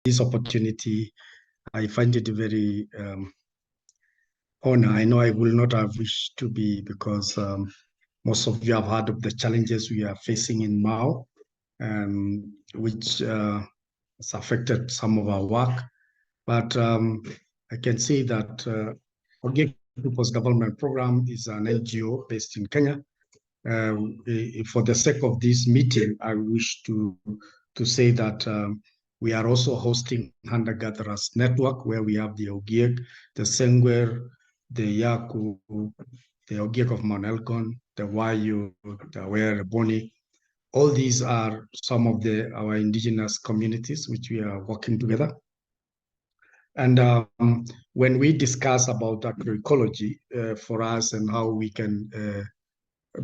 this opportunity. I find it very honor. I know I will not have wished to be, because most of you have heard of the challenges we are facing in Mao, which has affected some of our work. But I can say that Agroecology People's Development Program is an NGO based in Kenya. For the sake of this meeting, I wish to say that we are also hosting hunter-gatherers network, where we have the Ogiek, the Sengwer, the Yaku, the Ogiek of Mount Elgon, the Wayu, the Were, Boni. All these are some of our indigenous communities which we are working together. And when we discuss about agroecology for us and how we can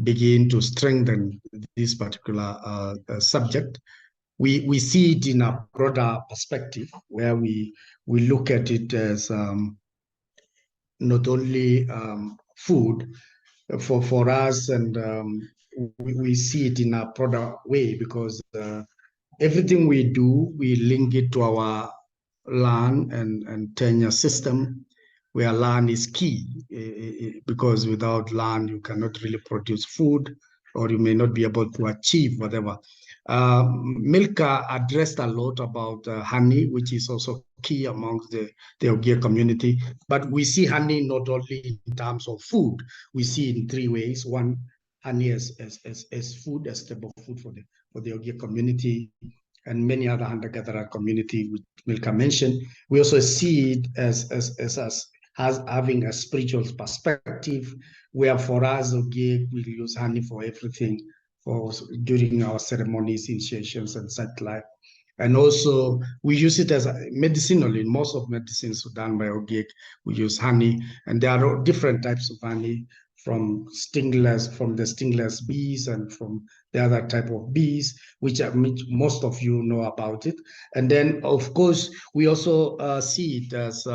begin to strengthen this particular subject, we see it in a broader perspective, where we look at it as not only food for us, and we see it in a broader way, because everything we do, we link it to our land and tenure system, where land is key, because without land, you cannot really produce food, or you may not be able to achieve whatever. Milka addressed a lot about honey, which is also key amongst the Ogiek community. But we see honey not only in terms of food, we see it in three ways. One, honey as food, as stable food for the Ogiek community, and many other hunter-gatherer community, which Milka mentioned. We also see it as having a spiritual perspective, where for us, Ogiek, we use honey for everything, during our ceremonies, initiations, and such like. And also, we use it as medicinal. In most of medicines done by Ogiek, we use honey, and there are different types of honey, from the stingless bees, and from the other type of bees, which most of you know about it. And then, of course, we also see it as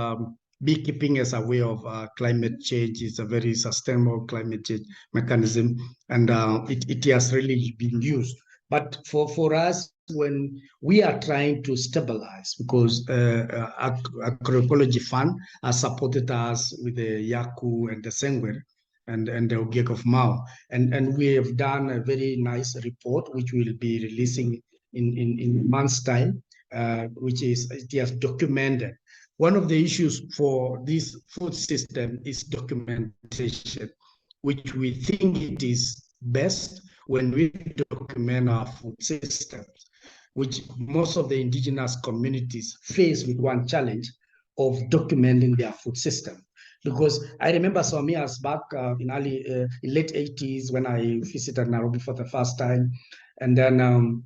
beekeeping as a way of climate change. Is a very sustainable climate change mechanism, and it has really been used. But for us, when we are trying to stabilize, because Agroecology Fund has supported us with the Yaku and the Sengwer and the Ogiek of Mao, and we have done a very nice report, which we'll be releasing in months' time, which it has documented. One of the issues for this food system is documentation, which we think it is best when we document our food systems, which most of the indigenous communities face with one challenge of documenting their food system. Because I remember some years back in late 80s, when I visited Nairobi for the first time, and then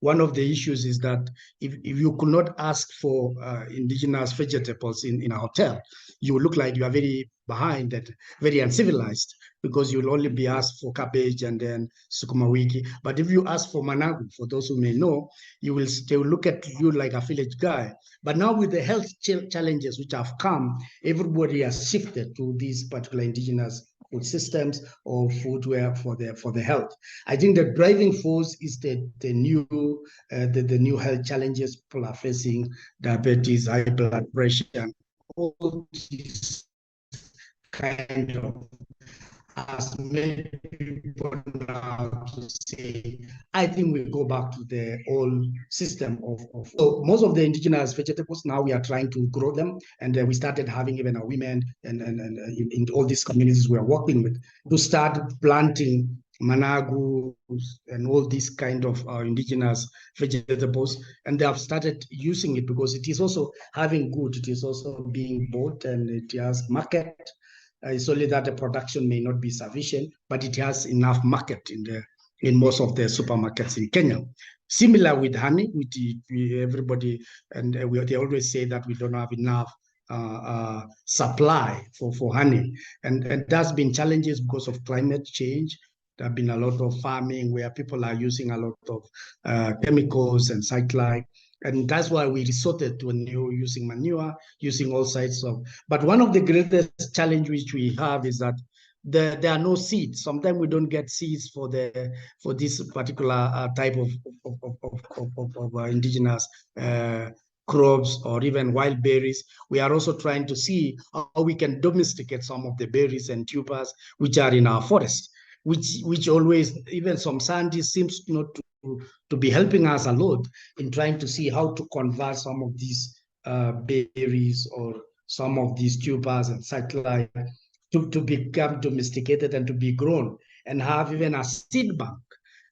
one of the issues is that if you could not ask for indigenous vegetables in a hotel, you will look like you are very behind, and very uncivilized, because you'll only be asked for cabbage and then sukuma wiki. But if you ask for managu, for those who may know, they will look at you like a village guy. But now, with the health challenges which have come, everybody has shifted to these particular indigenous food systems or foodware for the health. I think the driving force is the new health challenges people are facing: diabetes, high blood pressure, all these kind of, as many people now to say, I think we go back to the old system of so most of the indigenous vegetables, now we are trying to grow them, and we started having even our women and in all these communities we are working with, to start planting managu and all these kind of indigenous vegetables, and they have started using it because it is also having good, it is also being bought, and it has market. It's only that the production may not be sufficient, but it has enough market in most of the supermarkets in Kenya. Similar with honey, everybody, and they always say that we don't have enough supply for honey, and there's been challenges because of climate change. There have been a lot of farming where people are using a lot of chemicals and such like. And that's why we resorted to using manure, using all sides of. But one of the greatest challenge which we have is that there are no seeds. Sometimes we don't get seeds for this particular type of indigenous crops or even wild berries. We are also trying to see how we can domesticate some of the berries and tubers which are in our forest, which always, even some scientists seems not to be helping us a lot in trying to see how to convert some of these berries or some of these tubers and such like to become domesticated and to be grown and have even a seed bank.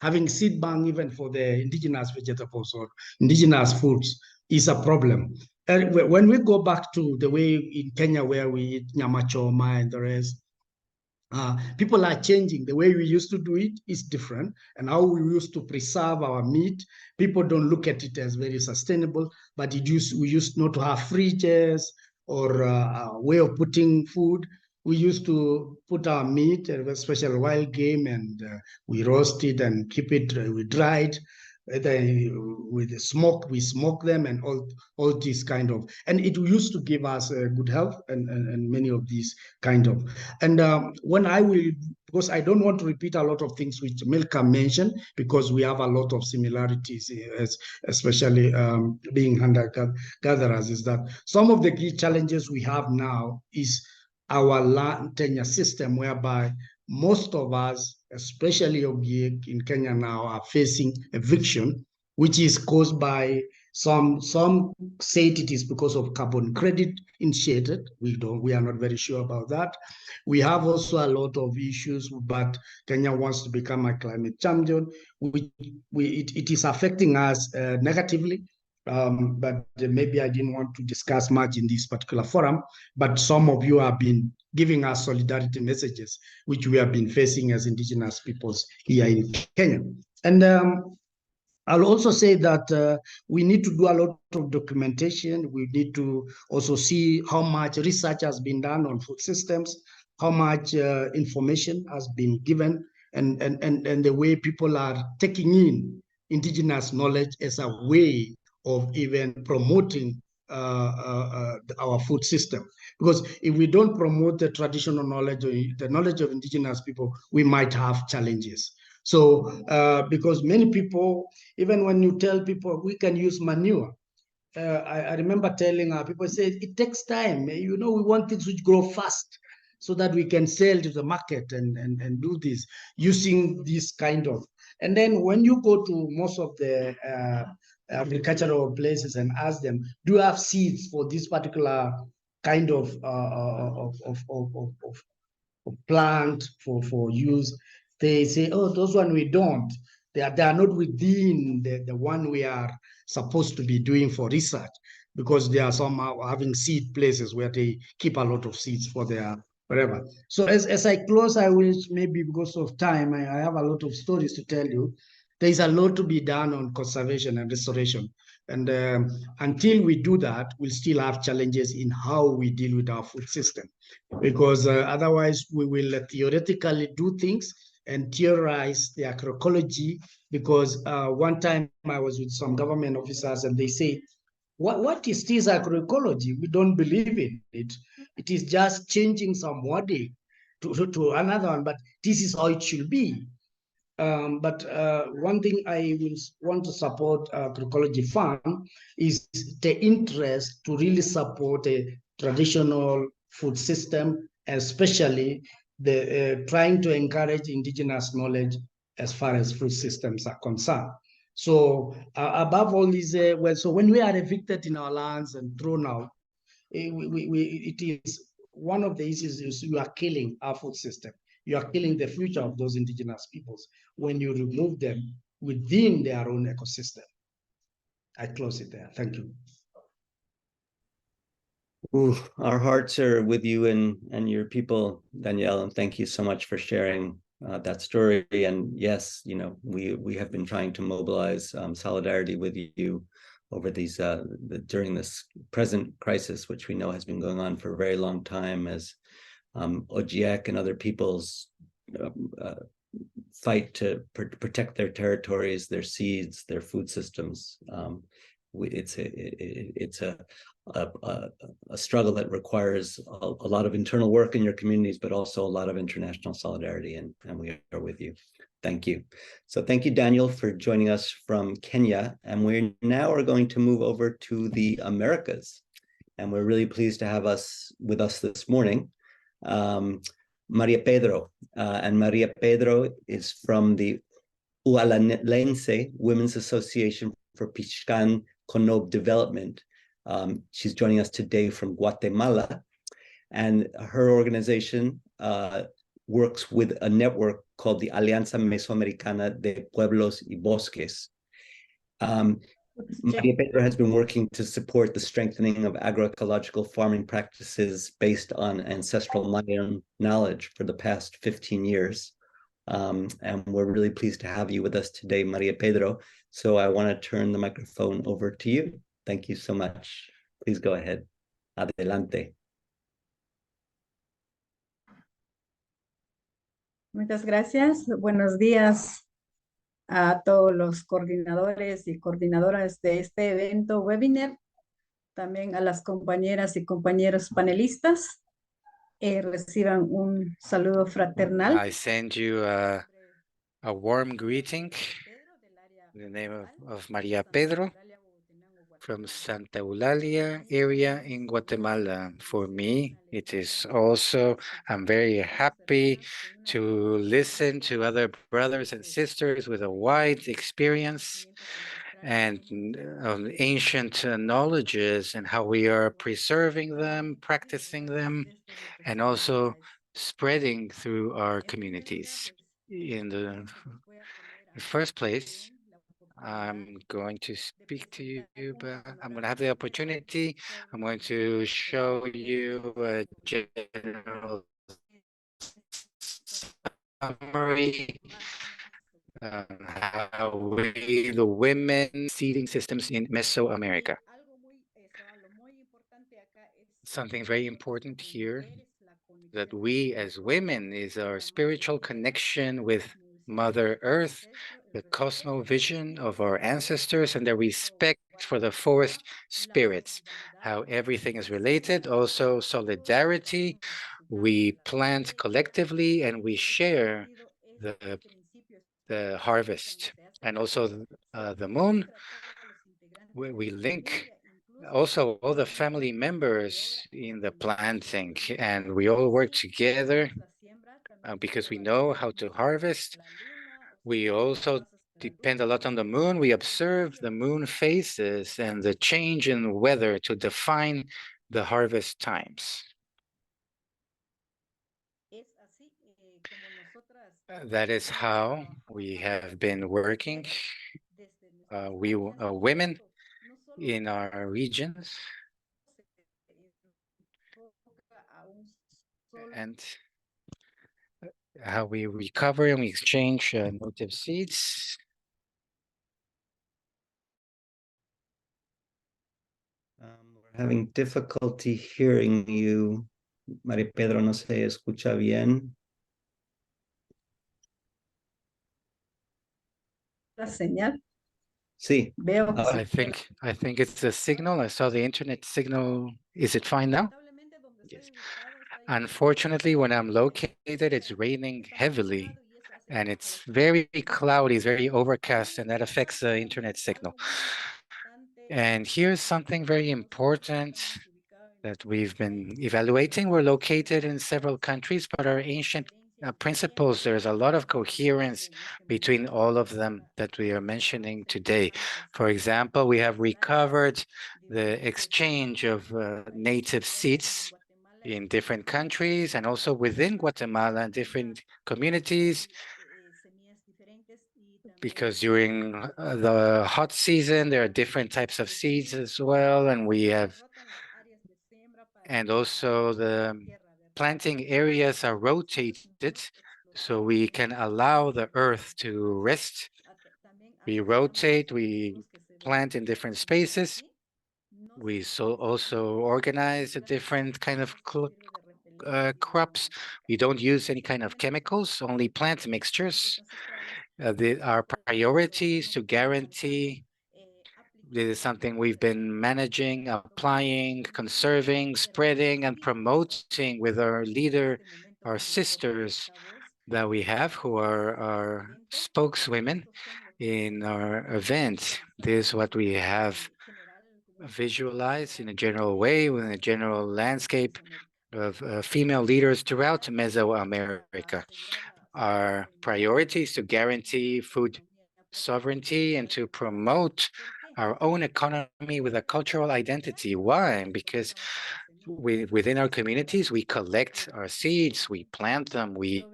Having seed bank even for the indigenous vegetables or indigenous foods is a problem. And when we go back to the way in Kenya where we eat nyama choma and the rest, people are changing. The way we used to do it is different, and how we used to preserve our meat. People don't look at it as very sustainable, but we used not to have fridges or a way of putting food. We used to put our meat, especially wild game, and we roast it and keep it. We dried. With the smoke, we smoke them and all this kind of, and it used to give us good health and many of these kind of. And when I will, because I don't want to repeat a lot of things which Milka mentioned, because we have a lot of similarities, especially being hunter-gatherers, is that some of the key challenges we have now is our land tenure system, whereby most of us, especially Ogiek in Kenya now, are facing eviction, which is caused by some say it is because of carbon credit initiated. We are not very sure about that. We have also a lot of issues, but Kenya wants to become a climate champion. It is affecting us negatively. But maybe I didn't want to discuss much in this particular forum, but some of you have been giving us solidarity messages, which we have been facing as indigenous peoples here in Kenya. And I'll also say that we need to do a lot of documentation. We need to also see how much research has been done on food systems, how much information has been given, and the way people are taking in indigenous knowledge as a way of even promoting our food system. Because if we don't promote the traditional knowledge or the knowledge of indigenous people, we might have challenges. So because many people, even when you tell people we can use manure, I remember telling our people, say it takes time. We want things which grow fast so that we can sell to the market and do this using this kind of. And then when you go to most of the agricultural places and ask them, do you have seeds for this particular kind of plant for use? They say, oh, those one we don't. They are not within the one we are supposed to be doing for research, because there are some having seed places where they keep a lot of seeds for their whatever. So as I close, I will, maybe because of time, I have a lot of stories to tell you. There is a lot to be done on conservation and restoration. And until we do that, we'll still have challenges in how we deal with our food system, because otherwise we will theoretically do things and theorize the agroecology. Because one time I was with some government officers and they say, what is this agroecology? We don't believe in it. It is just changing some wording to another one, but this is how it should be. But one thing I will want to support Agroecology Fund is the interest to really support a traditional food system, especially the trying to encourage indigenous knowledge as far as food systems are concerned. So above all these, so when we are evicted in our lands and thrown out, it is one of the issues is you are killing our food system. You are killing the future of those indigenous peoples when you remove them within their own ecosystem. I close it there. Thank you. Ooh, our hearts are with you and your people, Danielle, and thank you so much for sharing that story. And yes, we have been trying to mobilize solidarity with you over these during this present crisis, which we know has been going on for a very long time, as Ogiek and other peoples fight to protect their territories, their seeds, their food systems. it's a struggle that requires a lot of internal work in your communities, but also a lot of international solidarity, and we are with you. Thank you. So thank you, Daniel, for joining us from Kenya. And we now are going to move over to the Americas. And we're really pleased to have with us this morning, Maria Pedro. And Maria Pedro is from the Ualalense Women's Association for Pishkan Konob Development. She's joining us today from Guatemala. And her organization works with a network called the Alianza Mesoamericana de Pueblos y Bosques. Maria Pedro has been working to support the strengthening of agroecological farming practices based on ancestral Mayan knowledge for the past 15 years. And we're really pleased to have you with us today, Maria Pedro. So I want to turn the microphone over to you. Thank you so much. Please go ahead. Adelante. Muchas gracias. Buenos días a todos los coordinadores y coordinadoras de este evento webinar, también a las compañeras y compañeros panelistas. Reciban un saludo fraternal. I send you a warm greeting in the name of Maria Pedro from Santa Eulalia area in Guatemala. For me, it is also, I'm very happy to listen to other brothers and sisters with a wide experience and ancient knowledges and how we are preserving them, practicing them, and also spreading through our communities. In the first place, I'm going to speak to you, but I'm going to have the opportunity. I'm going to show you a general summary on how the women seeding systems in Mesoamerica. Something very important here, that we as women is our spiritual connection with Mother Earth, the cosmovision of our ancestors, and the respect for the forest spirits, how everything is related. Also solidarity, we plant collectively and we share the harvest. And also the moon, we link also all the family members in the planting, and we all work together because we know how to harvest. We also depend a lot on the moon. We observe the moon phases and the change in weather to define the harvest times. That is how we have been working, we women in our regions, and how we recover and we exchange native seeds. We're having difficulty hearing you. Maria Pedro, no se escucha bien. La señal. Sí. Veo. I think it's the signal. I saw the internet signal. Is it fine now? Yes. Unfortunately, when I'm located, it's raining heavily and it's very cloudy, it's very overcast, and that affects the internet signal. And here's something very important that we've been evaluating. We're located in several countries, but our ancient principles, there's a lot of coherence between all of them that we are mentioning today. For example, we have recovered the exchange of native seeds in different countries and also within Guatemala and different communities, because during the hot season, there are different types of seeds as well, and we have, and also the planting areas are rotated so we can allow the earth to rest. We rotate, we plant in different spaces. We also organize a different kind of crops. We don't use any kind of chemicals, only plant mixtures. Our priority is to guarantee This is something we've been managing, applying, conserving, spreading, and promoting with our leader, our sisters that we have, who are our spokeswomen in our event. This is what we have visualized in a general way, in a general landscape of female leaders throughout Mesoamerica. Our priority is to guarantee food sovereignty and to promote our own economy with a cultural identity. Why? Because within our communities, we collect our seeds, we plant them, we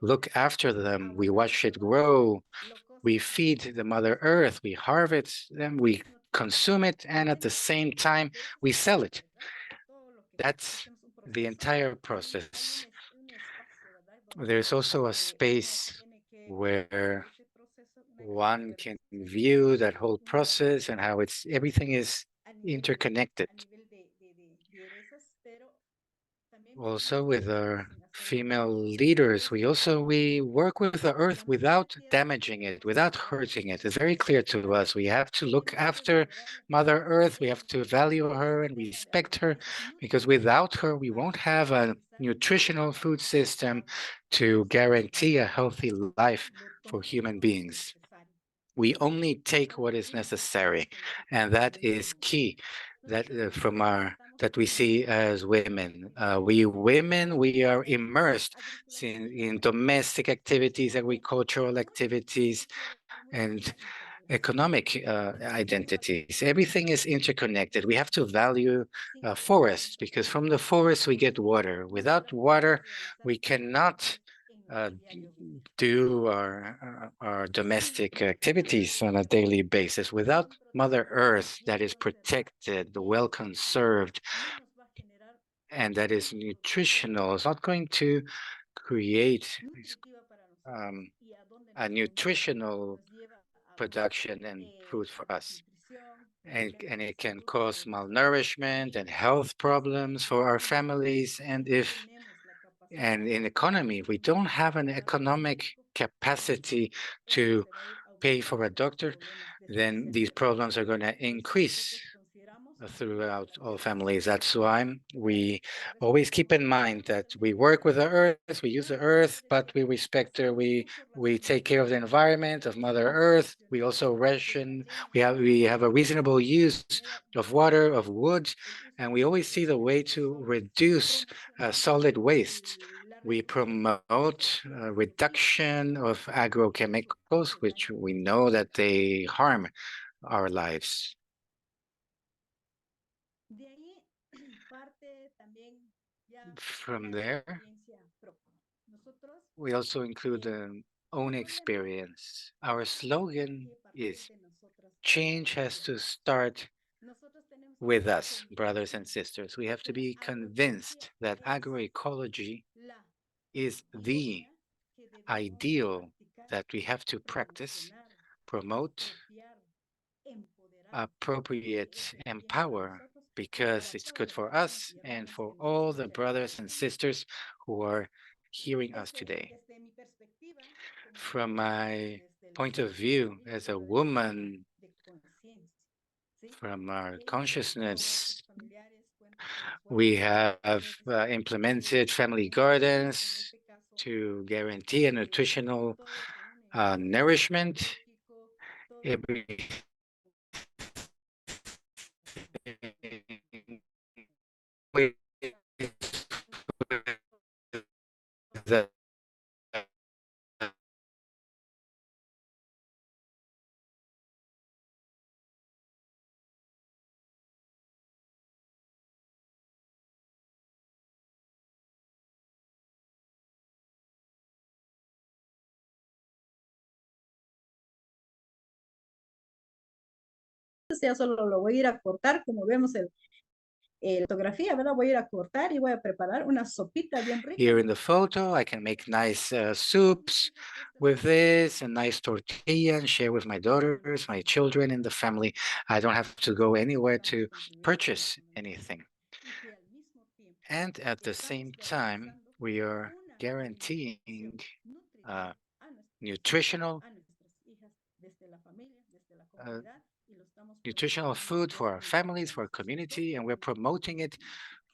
look after them, we watch it grow, we feed the Mother Earth, we harvest them, we consume it, and at the same time, we sell it. That's the entire process. There's also a space where one can view that whole process and how everything is interconnected. Also with our female leaders, we work with the earth without damaging it, without hurting it. It's very clear to us. We have to look after Mother Earth. We have to value her and respect her, because without her, we won't have a nutritional food system to guarantee a healthy life for human beings. We only take what is necessary, and that is key. That that we see as women. We women, we are immersed in domestic activities, agricultural activities, and economic identities. Everything is interconnected. We have to value forests, because from the forest we get water. Without water, we cannot do our domestic activities on a daily basis. Without Mother Earth that is protected, well conserved, and that is nutritional, it's not going to create a nutritional production and food for us. And it can cause malnourishment and health problems for our families. And in economy, if we don't have an economic capacity to pay for a doctor, then these problems are going to increase throughout all families. That's why we always keep in mind that we work with the earth, we use the earth, but we respect her. We take care of the environment, of Mother Earth. We also we have a reasonable use of water, of wood, and we always see the way to reduce solid waste. We promote reduction of agrochemicals, which we know that they harm our lives. From there, we also include own experience. Our slogan is change has to start with us, brothers and sisters. We have to be convinced that agroecology is the ideal that we have to practice, promote, appropriate, empower, because it's good for us and for all the brothers and sisters who are hearing us today. From my point of view as a woman, from our consciousness, we have implemented family gardens to guarantee a nutritional nourishment. Everything that Ya solo lo voy a ir a cortar, como vemos la fotografía, ¿verdad? Voy a ir a cortar y voy a preparar una sopita bien rica. Here in the photo, I can make nice soups with this, a nice tortilla, and share with my daughters, my children in the family. I don't have to go anywhere to purchase anything. And at the same time, we are guaranteeing nutritional nutritional food for our families, for our community, and we're promoting it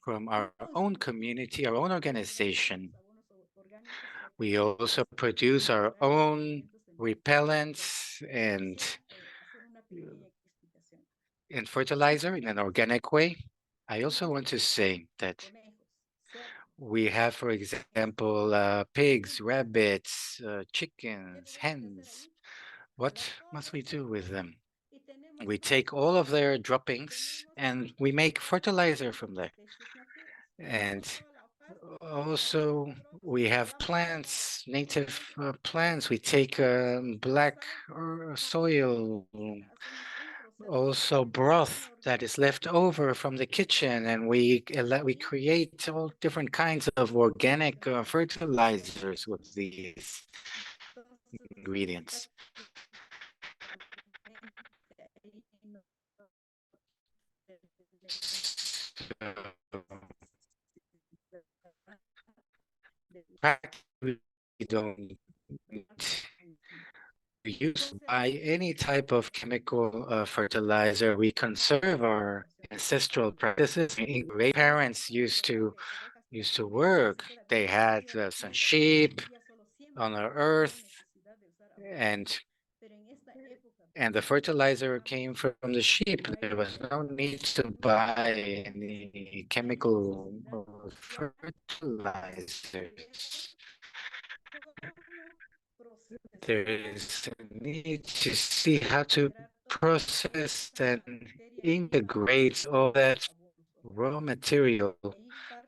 from our own community, our own organization. We also produce our own repellents and fertilizer in an organic way. I also want to say that we have, for example, pigs, rabbits, chickens, hens. What must we do with them? We take all of their droppings and we make fertilizer from there. And also we have plants, native plants. We take black soil, also broth that is left over from the kitchen, and we create all different kinds of organic fertilizers with these ingredients. So, practically, we don't use by any type of chemical fertilizer. We conserve our ancestral practices. Great parents used to work. They had some sheep on the earth, and the fertilizer came from the sheep. There was no need to buy any chemical fertilizers. There is a need to see how to process and integrate all that raw material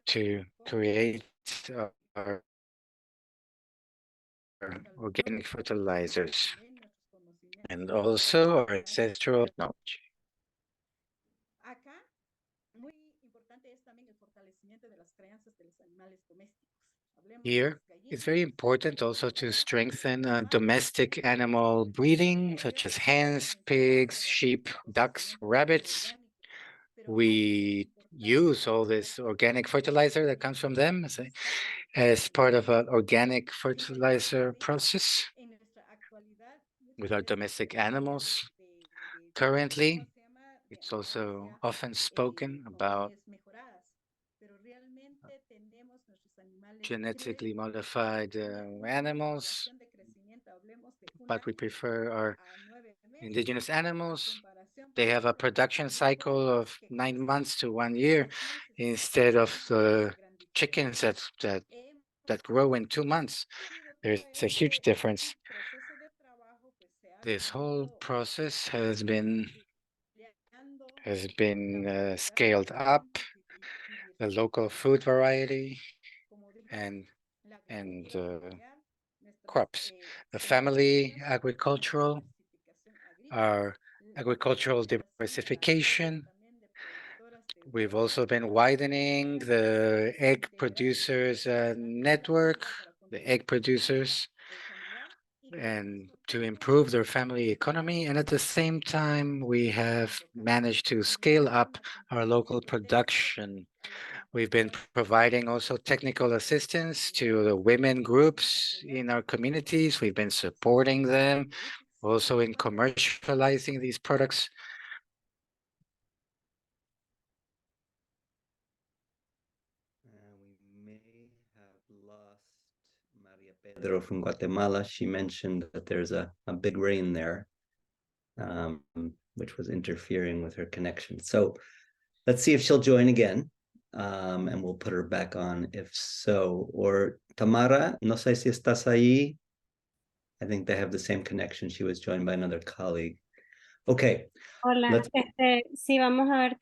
to create our organic fertilizers and also our ancestral technology. Here, it's very important also to strengthen domestic animal breeding, such as hens, pigs, sheep, ducks, rabbits. We use all this organic fertilizer that comes from them as part of an organic fertilizer process with our domestic animals. Currently, it's also often spoken about genetically modified animals, but we prefer our indigenous animals. They have a production cycle of 9 months to 1 year instead of the chickens that grow in 2 months. There's a huge difference. This whole process has been scaled up, the local food variety and crops. The family agricultural, our agricultural diversification. We've also been widening the egg producers network, the egg producers, and to improve their family economy. And at the same time, we have managed to scale up our local production. We've been providing also technical assistance to the women groups in our communities. We've been supporting them also in commercializing these products. We may have lost Maria Pedro from Guatemala. She mentioned that there's a big rain there, which was interfering with her connection. So let's see if she'll join again, and we'll put her back on if so. Or Tamara, no sé si estás ahí. I think they have the same connection. She was joined by another colleague. Okay. Hola, sí, vamos a ver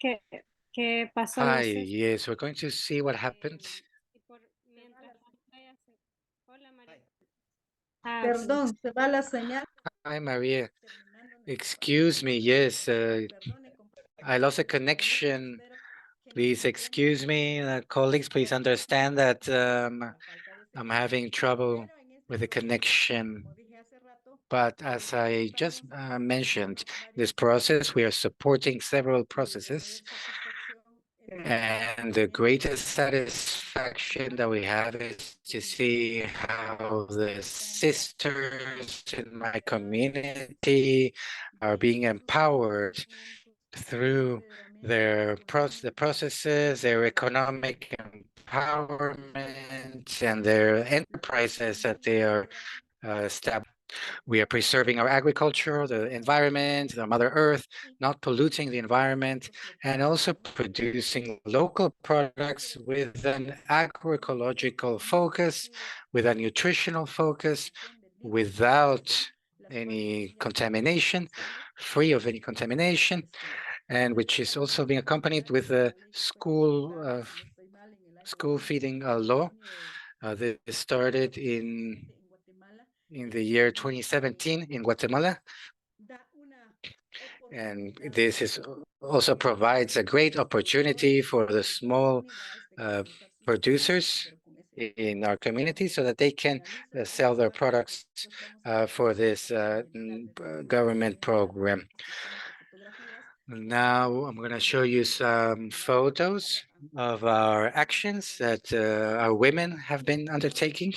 qué pasó. Hi, yes, we're going to see what happened. Perdón, se va la señal. Hi, Maria. Excuse me, yes, I lost a connection. Please excuse me, colleagues, please understand that I'm having trouble with the connection. But as I just mentioned, this process, we are supporting several processes. And the greatest satisfaction satisfaction that we have is to see how the sisters in my community are being empowered through the processes, their economic empowerment, and their enterprises that they are established. We are preserving our agriculture, the environment, the Mother Earth, not polluting the environment, and also producing local products with an agroecological focus, with a nutritional focus, without any contamination, free of any contamination, and which is also being accompanied with a school feeding law. This started in the year 2017 in Guatemala. And this is also provides a great opportunity for the small producers in our community so that they can sell their products for this government program. Now I'm going to show you some photos of our actions that our women have been undertaking.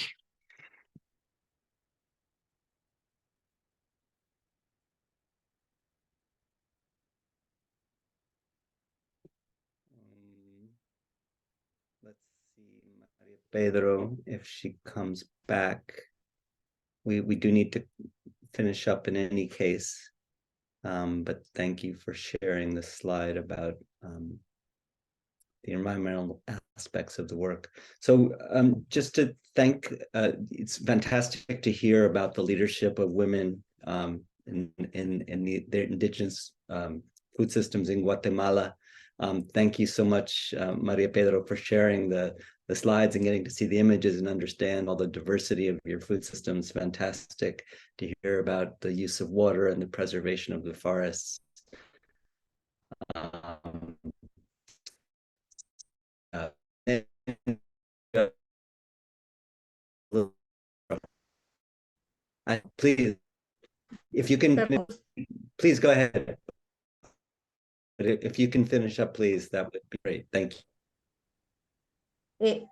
Let's see, Maria Pedro, if she comes back. We do need to finish up in any case, but thank you for sharing the slide about the environmental aspects of the work. So just to thank, it's fantastic to hear about the leadership of women in the indigenous food systems in Guatemala. Thank you so much, Maria Pedro, for sharing the slides and getting to see the images and understand all the diversity of your food systems. Fantastic to hear about the use of water and the preservation of the forests. Please, if you can, please go ahead. But if you can finish up, please, that would be great. Thank you.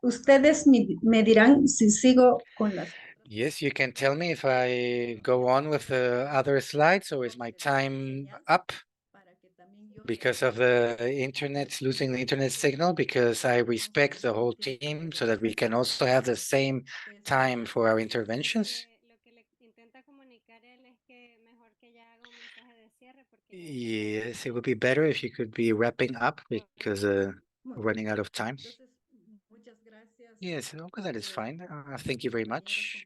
Ustedes me dirán si sigo con las. Yes, you can tell me if I go on with the other slides, or is my time up because of the internet, losing the internet signal, because I respect the whole team so that we can also have the same time for our interventions. Yes, it would be better if you could be wrapping up because we're running out of time. Yes, okay, that is fine. Thank you very much.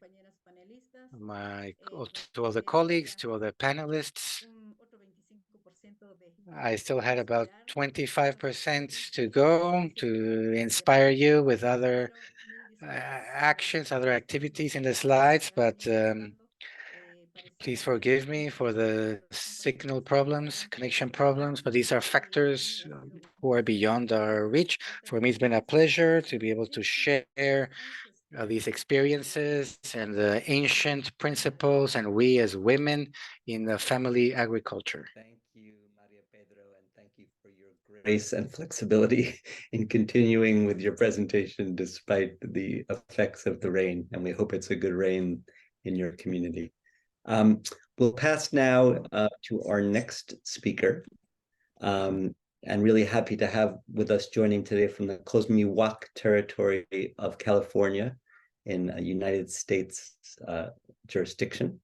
To all the colleagues, to all the panelists. I still had about 25% to go to inspire you with other actions, other activities in the slides, but please forgive me for the signal problems, connection problems, but these are factors who are beyond our reach. For me, it's been a pleasure to be able to share these experiences and the ancient principles, and we as women in the family agriculture. Thank you, Maria Pedro, and thank you for your grace and flexibility in continuing with your presentation despite the effects of the rain, and we hope it's a good rain in your community. We'll pass now to our next speaker, and really happy to have with us joining today from the Cosmiwak territory of California in a United States jurisdiction.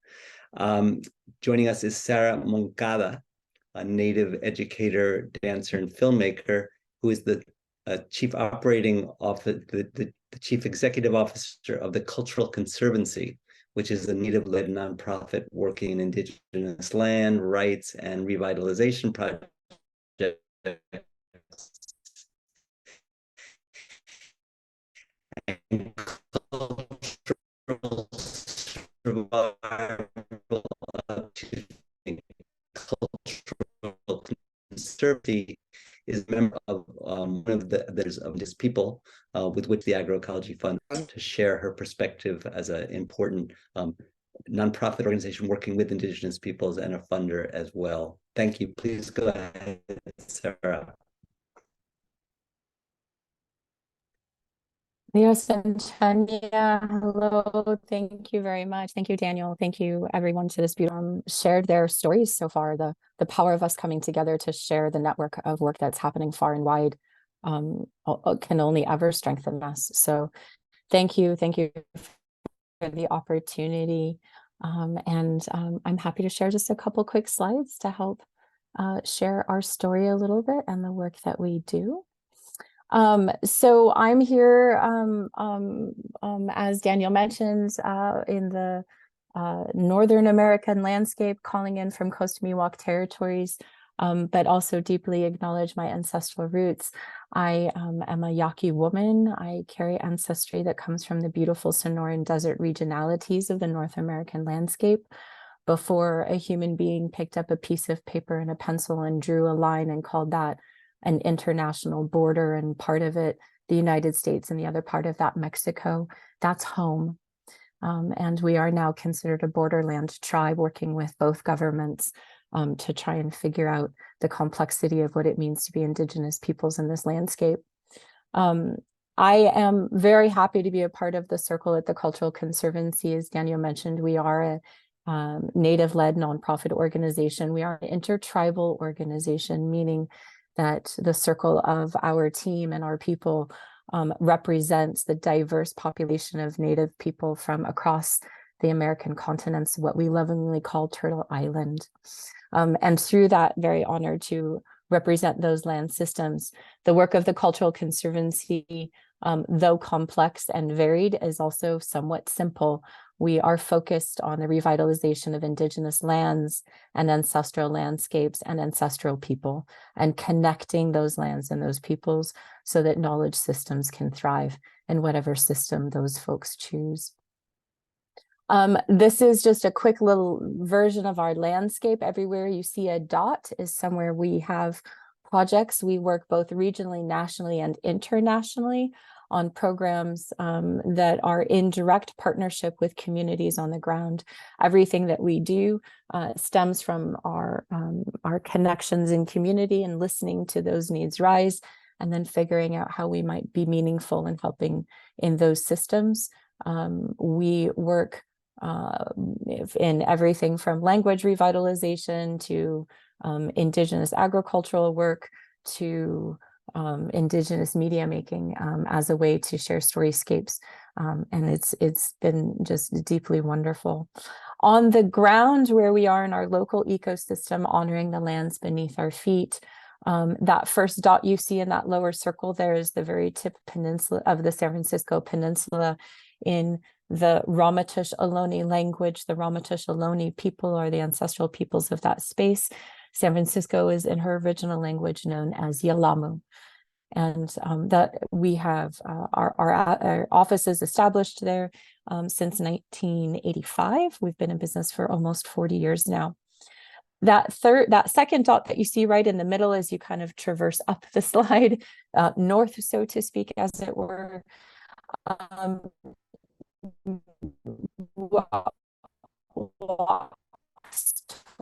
Joining us is Sarah Moncada, a native educator, dancer, and filmmaker, who is the chief operating officer, the chief executive officer of the Cultural Conservancy, which is a native-led nonprofit working in indigenous land, rights, and revitalization projects. And cultural Conservancy is a member of one of the others of this people with which the Agroecology Fund to share her perspective as an important nonprofit organization working with indigenous peoples and a funder as well. Thank you. Please go ahead, Sarah. Yes, and Tanya, hello. Thank you very much. Thank you, Daniel. Thank you, everyone, to this beautiful shared their stories so far. The power of us coming together to share the network of work that's happening far and wide can only ever strengthen us. So thank you for the opportunity. I'm happy to share just a couple quick slides to help share our story a little bit and the work that we do. So I'm here, as Daniel mentioned, in the Northern American landscape, calling in from Coast Miwok territories, but also deeply acknowledge my ancestral roots. I am a Yaqui woman. I carry ancestry that comes from the beautiful Sonoran desert regionalities of the North American landscape. Before a human being picked up a piece of paper and a pencil and drew a line and called that an international border, and part of it the United States and the other part of that Mexico, that's home. And we are now considered a borderland tribe, working with both governments to try and figure out the complexity of what it means to be Indigenous peoples in this landscape. I am very happy to be a part of the Circle at the Cultural Conservancy. As Daniel mentioned, we are a Native-led nonprofit organization. We are an intertribal organization, meaning that the circle of our team and our people represents the diverse population of Native people from across the American continents, what we lovingly call Turtle Island. And through that, very honored to represent those land systems. The work of the Cultural Conservancy, though complex and varied, is also somewhat simple. We are focused on the revitalization of Indigenous lands and ancestral landscapes and ancestral people, and connecting those lands and those peoples so that knowledge systems can thrive in whatever system those folks choose. This is just a quick little version of our landscape. Everywhere you see a dot is somewhere we have projects. We work both regionally, nationally, and internationally on programs that are in direct partnership with communities on the ground. Everything that we do stems from our connections in community and listening to those needs rise, and then figuring out how we might be meaningful in helping in those systems. We work in everything from language revitalization to Indigenous agricultural work to Indigenous media making as a way to share storyscapes. And it's been just deeply wonderful. On the ground where we are in our local ecosystem, honoring the lands beneath our feet, that first dot you see in that lower circle there is the very tip peninsula of the San Francisco Peninsula in the Ramaytush Ohlone language. The Ramaytush Ohlone people are the ancestral peoples of that space. San Francisco is in her original language known as Yalamu. And that we have our offices established there since 1985. We've been in business for almost 40 years now. That second dot that you see right in the middle as you kind of traverse up the slide, north, so to speak, as it were,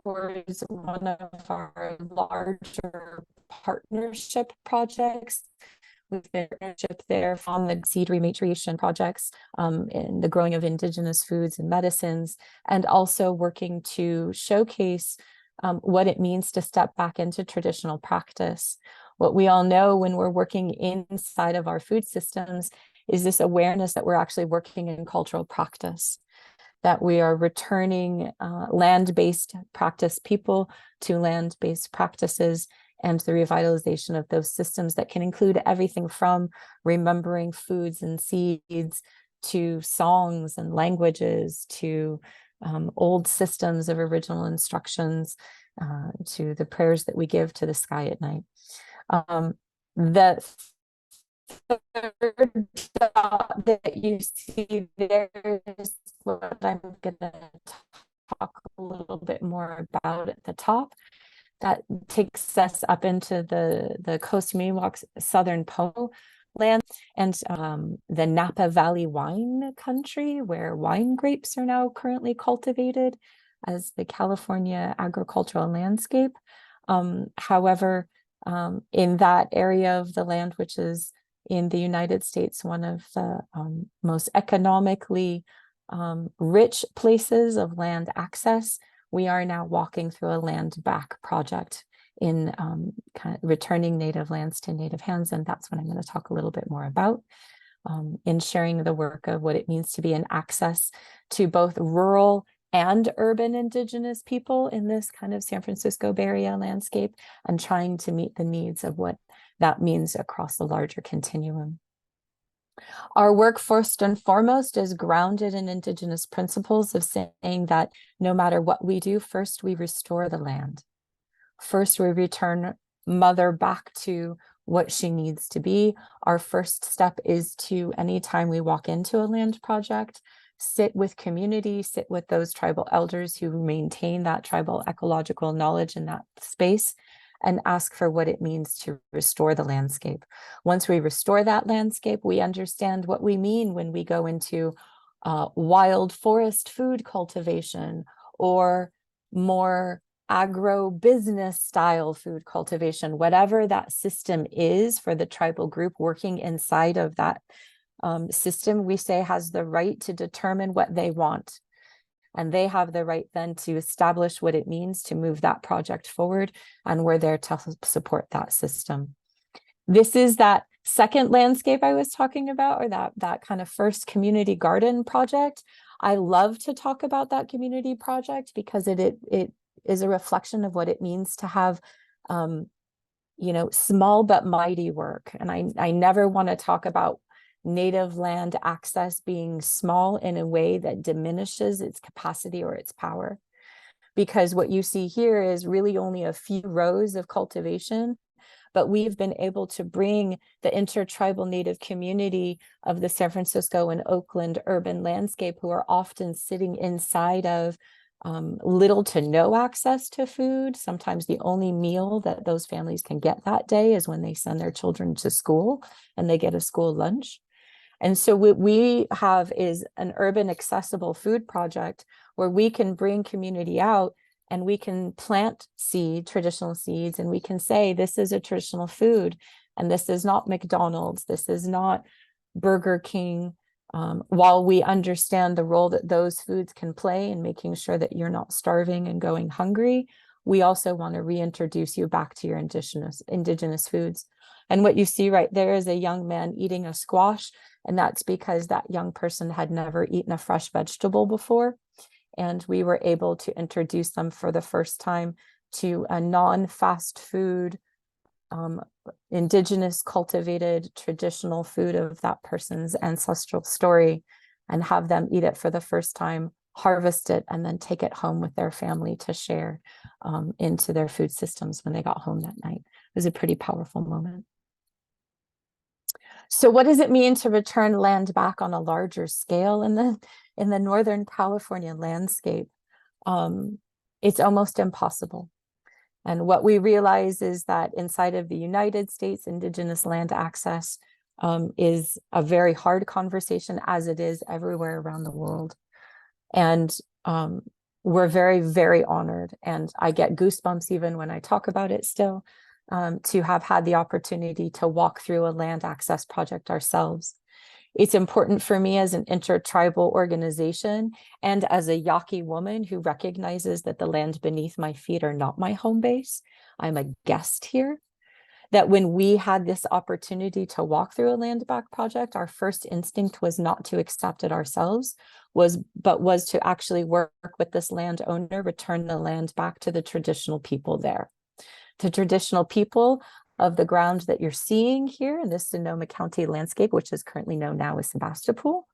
towards one of our larger partnership projects. We've been in partnership there on the seed rematriation projects in the growing of Indigenous foods and medicines, and also working to showcase what it means to step back into traditional practice. What we all know when we're working inside of our food systems is this awareness that we're actually working in cultural practice, that we are returning land-based practice people to land-based practices, and the revitalization of those systems that can include everything from remembering foods and seeds to songs and languages to old systems of original instructions to the prayers that we give to the sky at night. The third dot that you see there is what I'm going to talk a little bit more about at the top. That takes us up into the Coast Miwok Southern Pomo land and the Napa Valley wine country, where wine grapes are now currently cultivated as the California agricultural landscape. However, in that area of the land, which is in the United States, one of the most economically rich places of land access, we are now walking through a land back project in kind of returning native lands to native hands. And that's what I'm going to talk a little bit more about in sharing the work of what it means to be an access to both rural and urban Indigenous people in this kind of San Francisco Bay Area landscape, and trying to meet the needs of what that means across the larger continuum. Our work, first and foremost, is grounded in Indigenous principles of saying that no matter what we do, first we restore the land. First, we return mother back to what she needs to be. Our first step is to, anytime we walk into a land project, sit with community, sit with those tribal elders who maintain that tribal ecological knowledge in that space, and ask for what it means to restore the landscape. Once we restore that landscape, we understand what we mean when we go into wild forest food cultivation or more agro-business style food cultivation, whatever that system is for the tribal group working inside of that system, we say has the right to determine what they want. And they have the right then to establish what it means to move that project forward, and we're there to support that system. This is that second landscape I was talking about, or that kind of first community garden project. I love to talk about that community project because it is a reflection of what it means to have small but mighty work. And I never want to talk about native land access being small in a way that diminishes its capacity or its power. Because what you see here is really only a few rows of cultivation, but we've been able to bring the intertribal native community of the San Francisco and Oakland urban landscape, who are often sitting inside of little to no access to food. Sometimes the only meal that those families can get that day is when they send their children to school and they get a school lunch. And so what we have is an urban accessible food project where we can bring community out and we can plant traditional seeds, and we can say, this is a traditional food, and this is not McDonald's, this is not Burger King. While we understand the role that those foods can play in making sure that you're not starving and going hungry, we also want to reintroduce you back to your indigenous foods. And what you see right there is a young man eating a squash, and that's because that young person had never eaten a fresh vegetable before. And we were able to introduce them for the first time to a non-fast food, indigenous cultivated traditional food of that person's ancestral story, and have them eat it for the first time, harvest it, and then take it home with their family to share into their food systems when they got home that night. It was a pretty powerful moment. So what does it mean to return land back on a larger scale in the Northern California landscape? It's almost impossible. And what we realize is that inside of the United States, Indigenous land access is a very hard conversation, as it is everywhere around the world. And we're very, very honored, and I get goosebumps even when I talk about it still, to have had the opportunity to walk through a land access project ourselves. It's important for me as an intertribal organization and as a Yaqui woman who recognizes that the land beneath my feet are not my home base. I'm a guest here. That when we had this opportunity to walk through a land back project, our first instinct was not to accept it ourselves, but was to actually work with this landowner, return the land back to the traditional people there. The traditional people of the ground that you're seeing here in this Sonoma County landscape, which is currently known now as Sebastopol,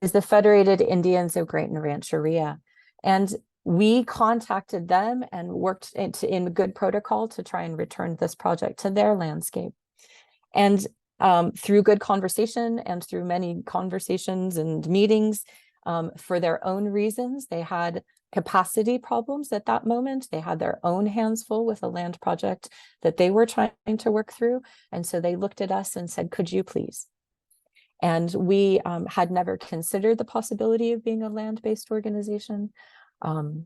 is the Federated Indians of Great Rancheria. And we contacted them and worked in good protocol to try and return this project to their landscape. And through good conversation and through many conversations and meetings, for their own reasons, they had capacity problems at that moment. They had their own hands full with a land project that they were trying to work through. And so they looked at us and said, could you please? And we had never considered the possibility of being a land-based organization. But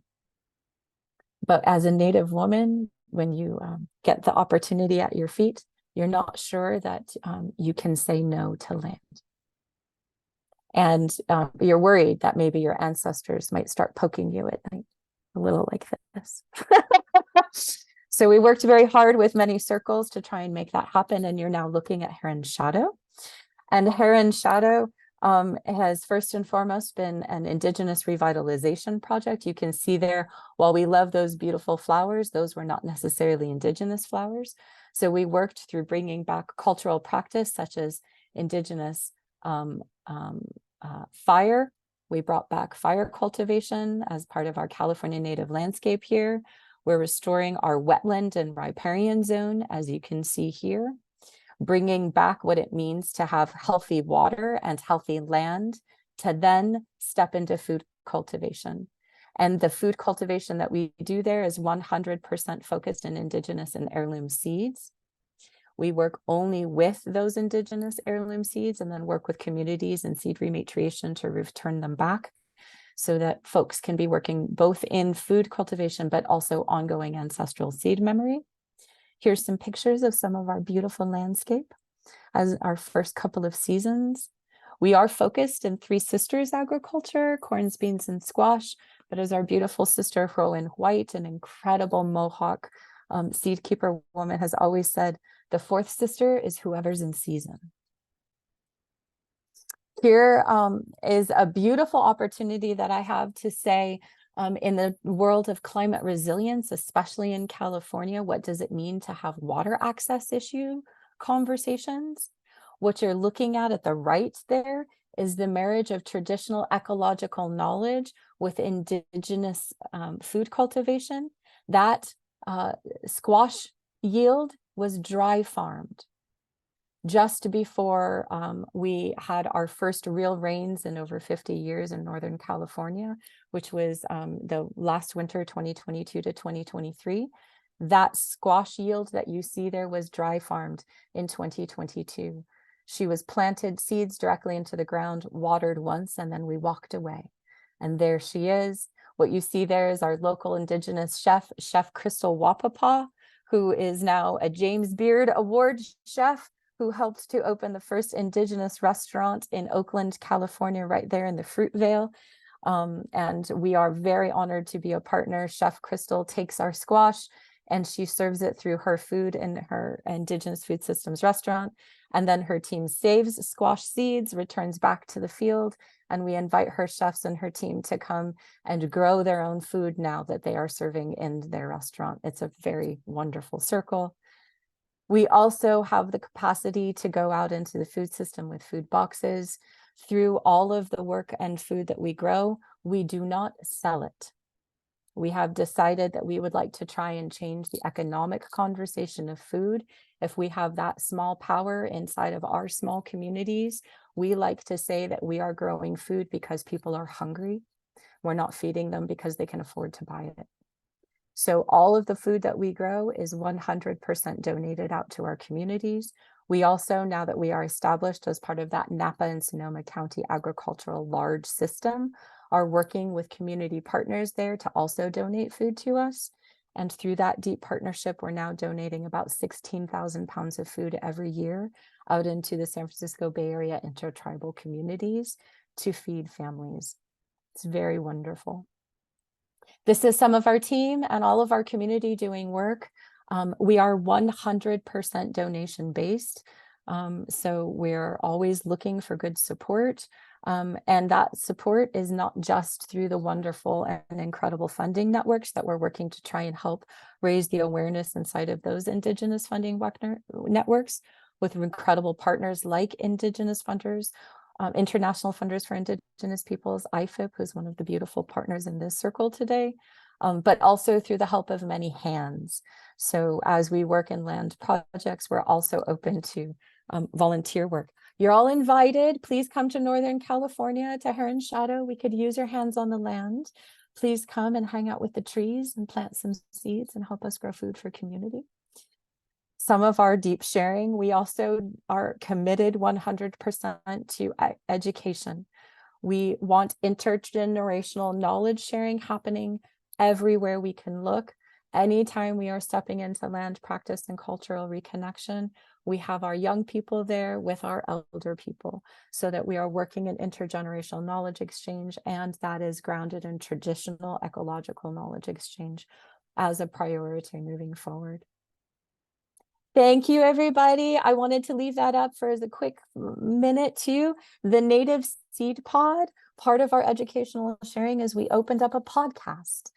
as a Native woman, when you get the opportunity at your feet, You're not sure that you can say no to land. And you're worried that maybe your ancestors might start poking you at night, a little like this. So we worked very hard with many circles to try and make that happen. And you're now looking at Heron Shadow. And Heron Shadow has first and foremost been an Indigenous revitalization project. You can see there, while we love those beautiful flowers, those were not necessarily Indigenous flowers. So we worked through bringing back cultural practice such as Indigenous fire. We brought back fire cultivation as part of our California native landscape here. We're restoring our wetland and riparian zone, as you can see here, bringing back what it means to have healthy water and healthy land to then step into food cultivation. And the food cultivation that we do there is 100% focused in Indigenous and heirloom seeds. We work only with those Indigenous heirloom seeds and then work with communities and seed rematriation to return them back so that folks can be working both in food cultivation, but also ongoing ancestral seed memory. Here's some pictures of some of our beautiful landscape as our first couple of seasons. We are focused in Three Sisters agriculture, corns, beans, and squash, but as our beautiful sister, Rowan White, an incredible Mohawk seed keeper woman, has always said, the fourth sister is whoever's in season. Here is a beautiful opportunity that I have to say, in the world of climate resilience, especially in California, what does it mean to have water access issue conversations? What you're looking at the right there is the marriage of traditional ecological knowledge with Indigenous food cultivation. That squash yield was dry farmed just before we had our first real rains in over 50 years in Northern California, which was the last winter, 2022 to 2023. That squash yield that you see there was dry farmed in 2022. She was planted seeds directly into the ground, watered once, and then we walked away. And there she is. What you see there is our local Indigenous chef, Chef Crystal Wapapa, who is now a James Beard Award chef, who helped to open the first Indigenous restaurant in Oakland, California, right there in the Fruitvale. And we are very honored to be a partner. Chef Crystal takes our squash and she serves it through her food in her Indigenous Food Systems restaurant. And then her team saves squash seeds, returns back to the field, and we invite her chefs and her team to come and grow their own food now that they are serving in their restaurant. It's a very wonderful circle. We also have the capacity to go out into the food system with food boxes. Through all of the work and food that we grow, we do not sell it. We have decided that we would like to try and change the economic conversation of food. If we have that small power inside of our small communities, we like to say that we are growing food because people are hungry. We're not feeding them because they can afford to buy it. So all of the food that we grow is 100% donated out to our communities. We also, now that we are established as part of that Napa and Sonoma County agricultural large system, are working with community partners there to also donate food to us. And through that deep partnership, we're now donating about 16,000 pounds of food every year out into the San Francisco Bay Area intertribal communities to feed families. It's very wonderful. This is some of our team and all of our community doing work. We are 100% donation based. So we're always looking for good support. And that support is not just through the wonderful and incredible funding networks that we're working to try and help raise the awareness inside of those Indigenous funding networks with incredible partners like Indigenous funders, International Funders for Indigenous Peoples, IFIP, who's one of the beautiful partners in this circle today, but also through the help of many hands. So as we work in land projects, we're also open to volunteer work. You're all invited. Please come to Northern California to Heron Shadow. We could use your hands on the land. Please come and hang out with the trees and plant some seeds and help us grow food for community. Some of our deep sharing, we also are committed 100% to education. We want intergenerational knowledge sharing happening everywhere we can look. Anytime we are stepping into land practice and cultural reconnection, We have our young people there with our elder people, so that we are working in intergenerational knowledge exchange, and that is grounded in traditional ecological knowledge exchange as a priority moving forward. Thank you, everybody. I wanted to leave that up for as a quick minute too. The Native Seed Pod, part of our educational sharing is we opened up a podcast.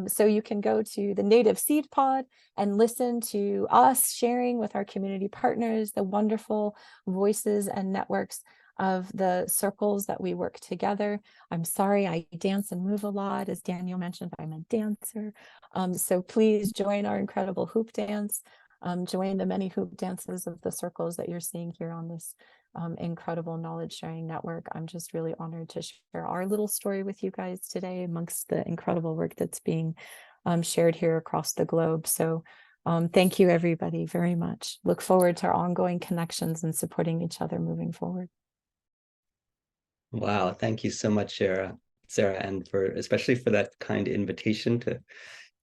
So you can go to the Native Seed Pod and listen to us sharing with our community partners, the wonderful voices and networks of the circles that we work together. I'm sorry, I dance and move a lot. As Daniel mentioned, I'm a dancer. So please join our incredible hoop dance. Join the many hoop dances of the circles that you're seeing here on this incredible knowledge sharing network. I'm just really honored to share our little story with you guys today amongst the incredible work that's being shared here across the globe. So thank you, everybody, very much. Look forward to our ongoing connections and supporting each other moving forward. Wow, thank you so much, Sarah, and especially for that kind invitation to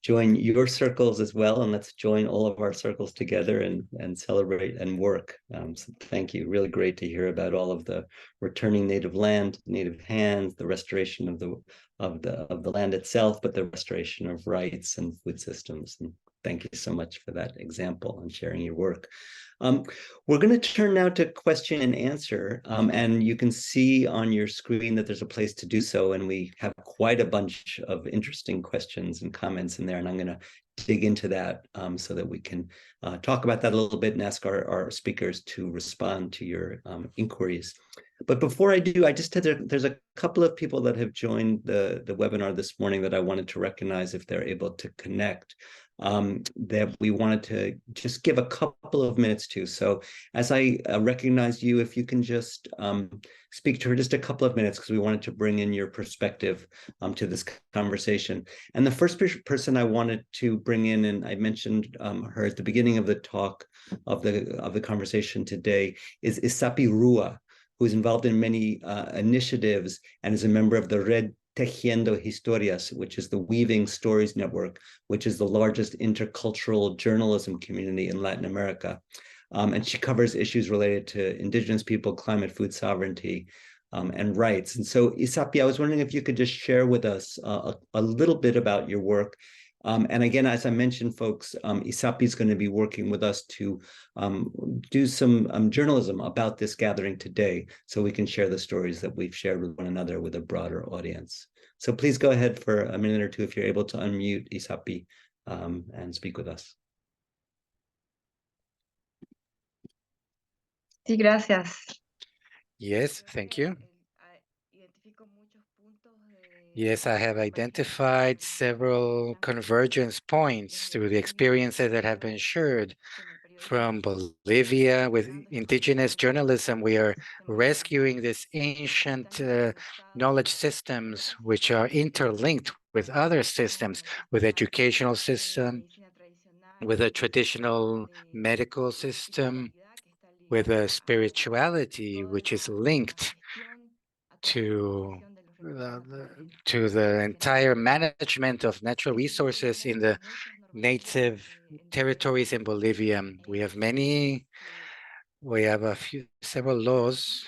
join your circles as well, and let's join all of our circles together and celebrate and work. So thank you. Really great to hear about all of the returning native land, native hands, the restoration of the land itself, but the restoration of rights and food systems. And thank you so much for that example and sharing your work. We're going to turn now to question and answer, and you can see on your screen that there's a place to do so, and we have quite a bunch of interesting questions and comments in there, and I'm going to dig into that so that we can talk about that a little bit and ask our speakers to respond to your inquiries. But before I do, there's a couple of people that have joined the webinar this morning that I wanted to recognize if they're able to connect. That we wanted to just give a couple of minutes to. So as I recognize you, if you can just speak to her just a couple of minutes, because we wanted to bring in your perspective to this conversation. And the first person I wanted to bring in, and I mentioned her at the beginning of the talk of the conversation today, is Isapi Rua, who is involved in many initiatives and is a member of the Red Tejiendo Historias, which is the Weaving Stories Network, which is the largest intercultural journalism community in Latin America. And she covers issues related to indigenous people, climate, food sovereignty, and rights. And so, Isapi, I was wondering if you could just share with us a little bit about your work. And again, as I mentioned, folks, Isapi is going to be working with us to do some journalism about this gathering today, so we can share the stories that we've shared with one another with a broader audience. So please go ahead for a minute or two if you're able to unmute, Isapi, and speak with us. Sí, gracias. Yes, thank you. Yes, I have identified several convergence points through the experiences that have been shared from Bolivia with indigenous journalism. We are rescuing these ancient knowledge systems, which are interlinked with other systems, with educational system, with a traditional medical system, with a spirituality, which is linked to the entire management of natural resources in the native territories in Bolivia. We have several laws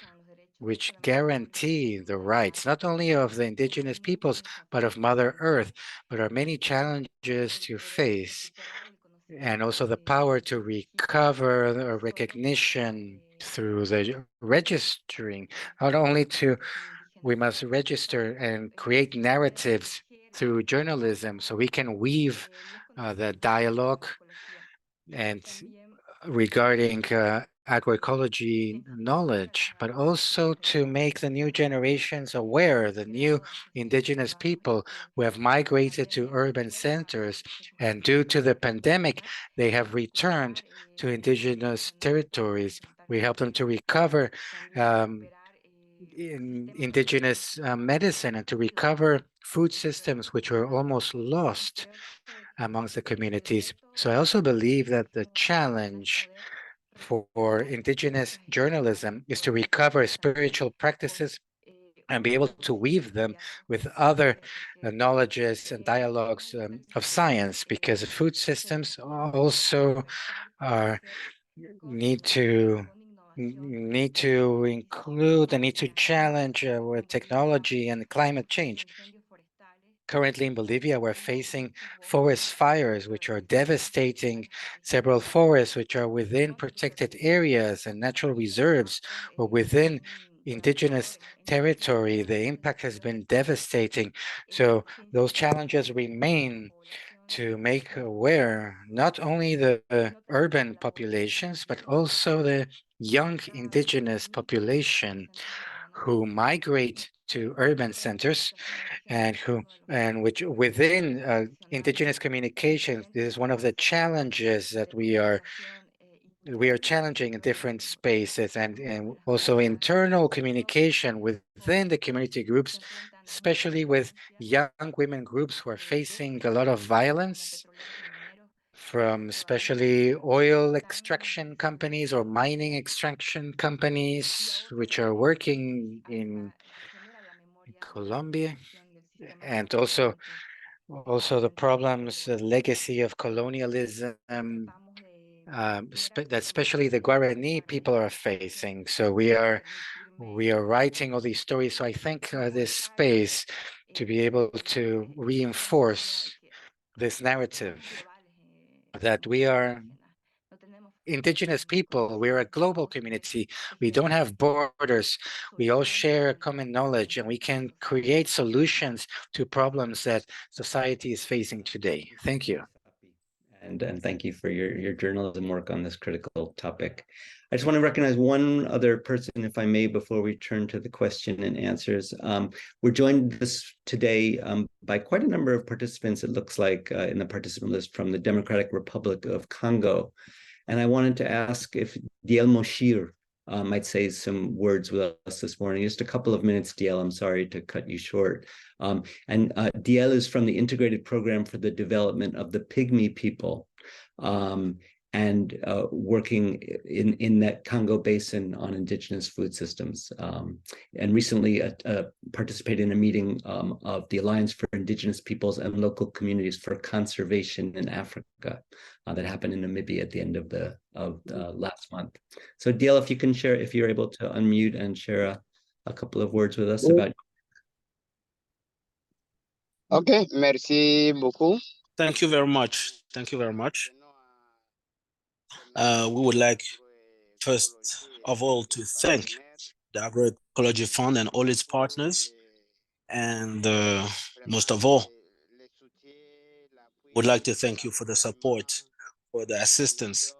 which guarantee the rights, not only of the indigenous peoples, but of Mother Earth, but are many challenges to face, and also the power to recover a recognition through the registering, not only we must register and create narratives through journalism so we can weave the dialogue and regarding agroecology knowledge, but also to make the new generations aware, the new indigenous people who have migrated to urban centers, and due to the pandemic, they have returned to indigenous territories. We help them to recover in indigenous medicine and to recover food systems which were almost lost amongst the communities. So I also believe that the challenge for indigenous journalism is to recover spiritual practices and be able to weave them with other knowledges and dialogues of science, because food systems also are need to include and need to challenge with technology and climate change. Currently in Bolivia, we're facing forest fires, which are devastating several forests, which are within protected areas and natural reserves, or within indigenous territory. The impact has been devastating. So those challenges remain to make aware not only the urban populations, but also the young indigenous population who migrate to urban centers and which within indigenous communications, this is one of the challenges that we are challenging in different spaces, and also internal communication within the community groups, especially with young women groups who are facing a lot of violence from especially oil extraction companies or mining extraction companies, which are working in Colombia, and also the problems, the legacy of colonialism that especially the Guarani people are facing. So we are writing all these stories. So I think this space to be able to reinforce this narrative that we are indigenous people, we're a global community. We don't have borders. We all share a common knowledge, and we can create solutions to problems that society is facing today. Thank you. And thank you for your journalism work on this critical topic. I just want to recognize one other person, if I may, before we turn to the question and answers. We're joined today by quite a number of participants, it looks like, in the participant list from the Democratic Republic of Congo. And I wanted to ask if Diel Moshir might say some words with us this morning. Just a couple of minutes, Diel. I'm sorry to cut you short. Diel is from the Integrated Program for the Development of the Pygmy People, and working in that Congo basin on indigenous food systems. And recently participated in a meeting of the Alliance for Indigenous Peoples and Local Communities for Conservation in Africa that happened in Namibia at the end of last month. So Diel, if you can share, if you're able to unmute and share a couple of words with us about. Okay, merci beaucoup. Thank you very much. Thank you very much. We would like, first of all, to thank the Agroecology Fund and all its partners. And most of all, would like to thank you for the support, for the assistance,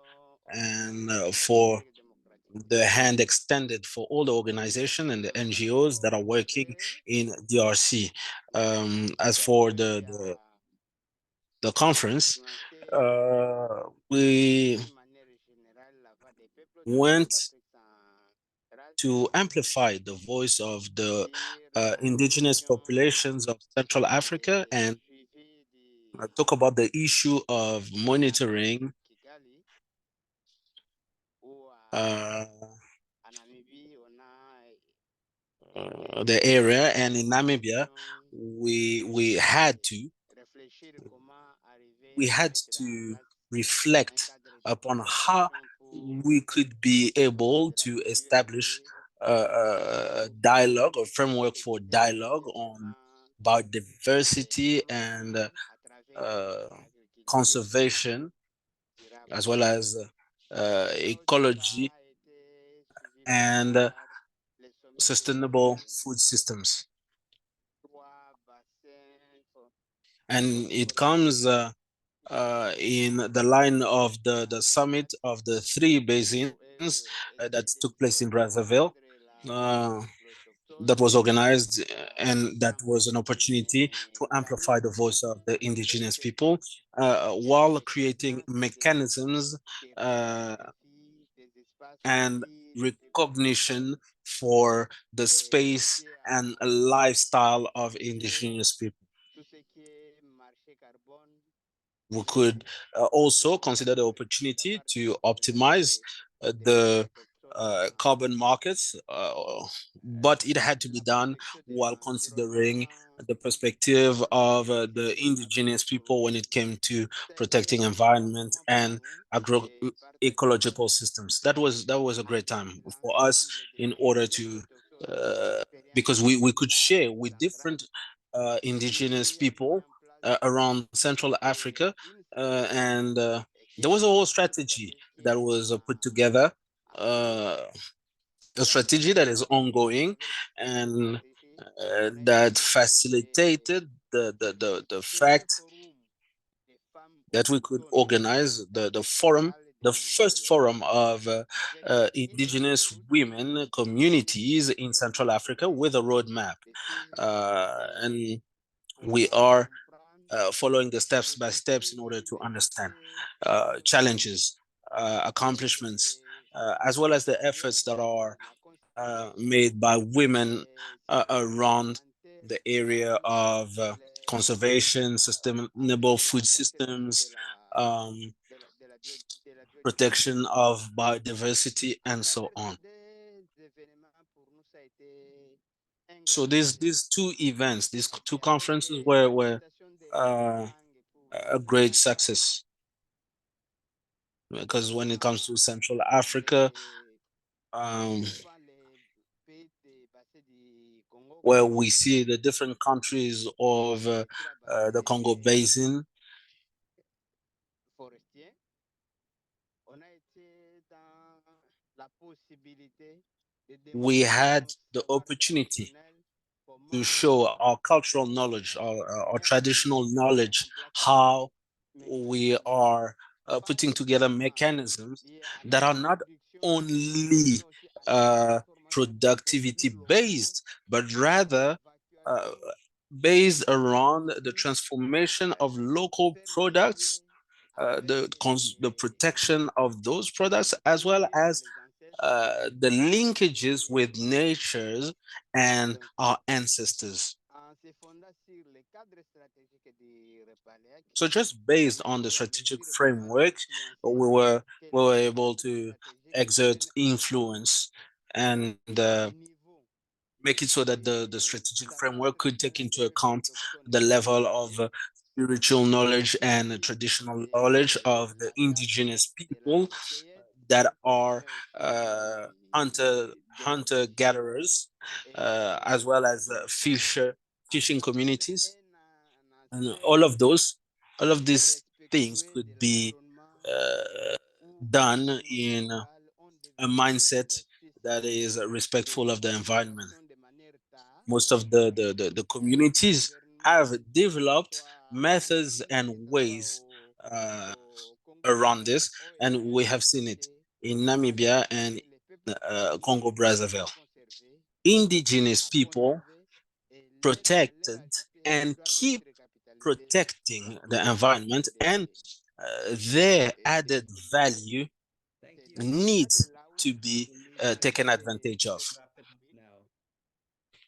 and for the hand extended for all the organizations and the NGOs that are working in DRC. As for the conference, we went to amplify the voice of the indigenous populations of Central Africa and talk about the issue of monitoring the area. And in Namibia, we had to reflect upon how we could be able to establish a dialogue or framework for dialogue on biodiversity and conservation, as well as ecology and sustainable food systems. And it comes in the line of the summit of the three basins that took place in Brazzaville, that was organized, and that was an opportunity to amplify the voice of the indigenous people while creating mechanisms and recognition for the space and lifestyle of indigenous people. We could also consider the opportunity to optimize the carbon markets, but it had to be done while considering the perspective of the indigenous people when it came to protecting environment and agroecological systems. That was a great time for us in order to because we could share with different indigenous people around Central Africa, and there was a whole strategy that was put together, a strategy that is ongoing and that facilitated the fact that we could organize the forum, the first forum of indigenous women communities in Central Africa with a roadmap. And we are following the steps by steps in order to understand challenges, accomplishments, as well as the efforts that are made by women around the area of conservation, sustainable food systems, um, protection of biodiversity, and so on. So these two events, these two conferences were a great success, because when it comes to Central Africa, um, where we see the different countries of the Congo Basin, we had the opportunity to show our cultural knowledge, our traditional knowledge, how we are putting together mechanisms that are not only productivity based, but rather uh, based around the transformation of local products, the protection of those products, as well as the linkages with natures and our ancestors. So just based on the strategic framework, we were able to exert influence and make it so that the strategic framework could take into account the level of spiritual knowledge and traditional knowledge of the indigenous people that are hunter gatherers, as well as fishing communities, and all of these things could be done in a mindset that is respectful of the environment. Most of the communities have developed methods and ways around this, and we have seen it in Namibia and Congo Brazzaville. Indigenous people protected and keep protecting the environment, and their added value needs to be taken advantage of.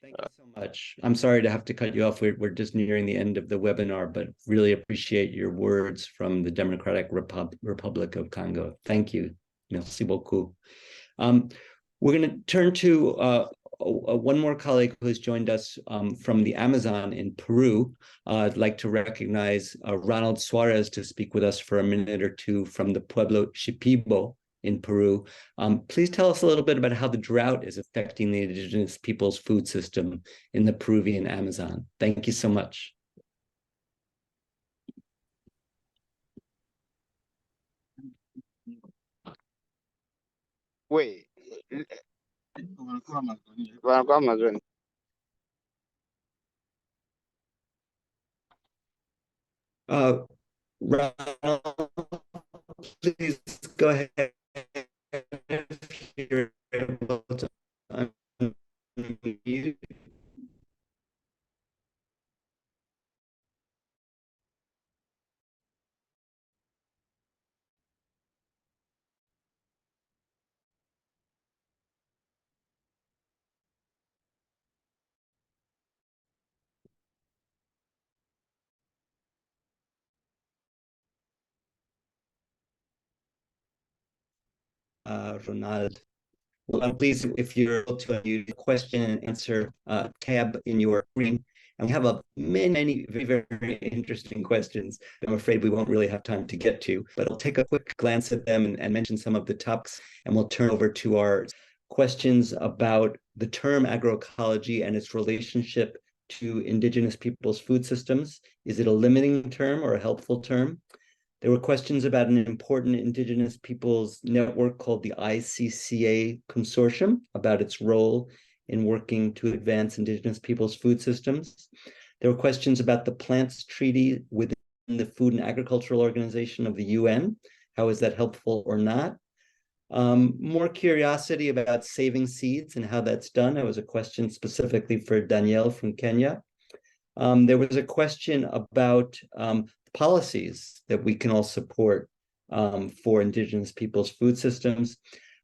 Thank you so much. I'm sorry to have to cut you off. We're just nearing the end of the webinar, but really appreciate your words from the Democratic Republic of Congo. Thank you. Merci beaucoup. We're going to turn to one more colleague who has joined us from the Amazon in Peru. I'd like to recognize Ronald Suarez to speak with us for a minute or two from the Pueblo Shipibo in Peru. Please tell us a little bit about how the drought is affecting the indigenous people's food system in the Peruvian Amazon. Thank you so much. Wait. Welcome, Ronald, please go ahead. You're able to unmute. Ronald. Well, I'm pleased if you're able to use the question and answer tab in your screen. And we have many very, very interesting questions that I'm afraid we won't really have time to get to, but I'll take a quick glance at them and mention some of the topics, and we'll turn over to our questions about the term agroecology and its relationship to Indigenous peoples' food systems. Is it a limiting term or a helpful term? There were questions about an important Indigenous peoples network called the ICCA Consortium, about its role in working to advance Indigenous peoples' food systems. There were questions about the Plants Treaty within the Food and Agricultural Organization of the UN. How is that helpful or not? More curiosity about saving seeds and how that's done. That was a question specifically for Danielle from Kenya. There was a question about policies that we can all support for Indigenous peoples' food systems.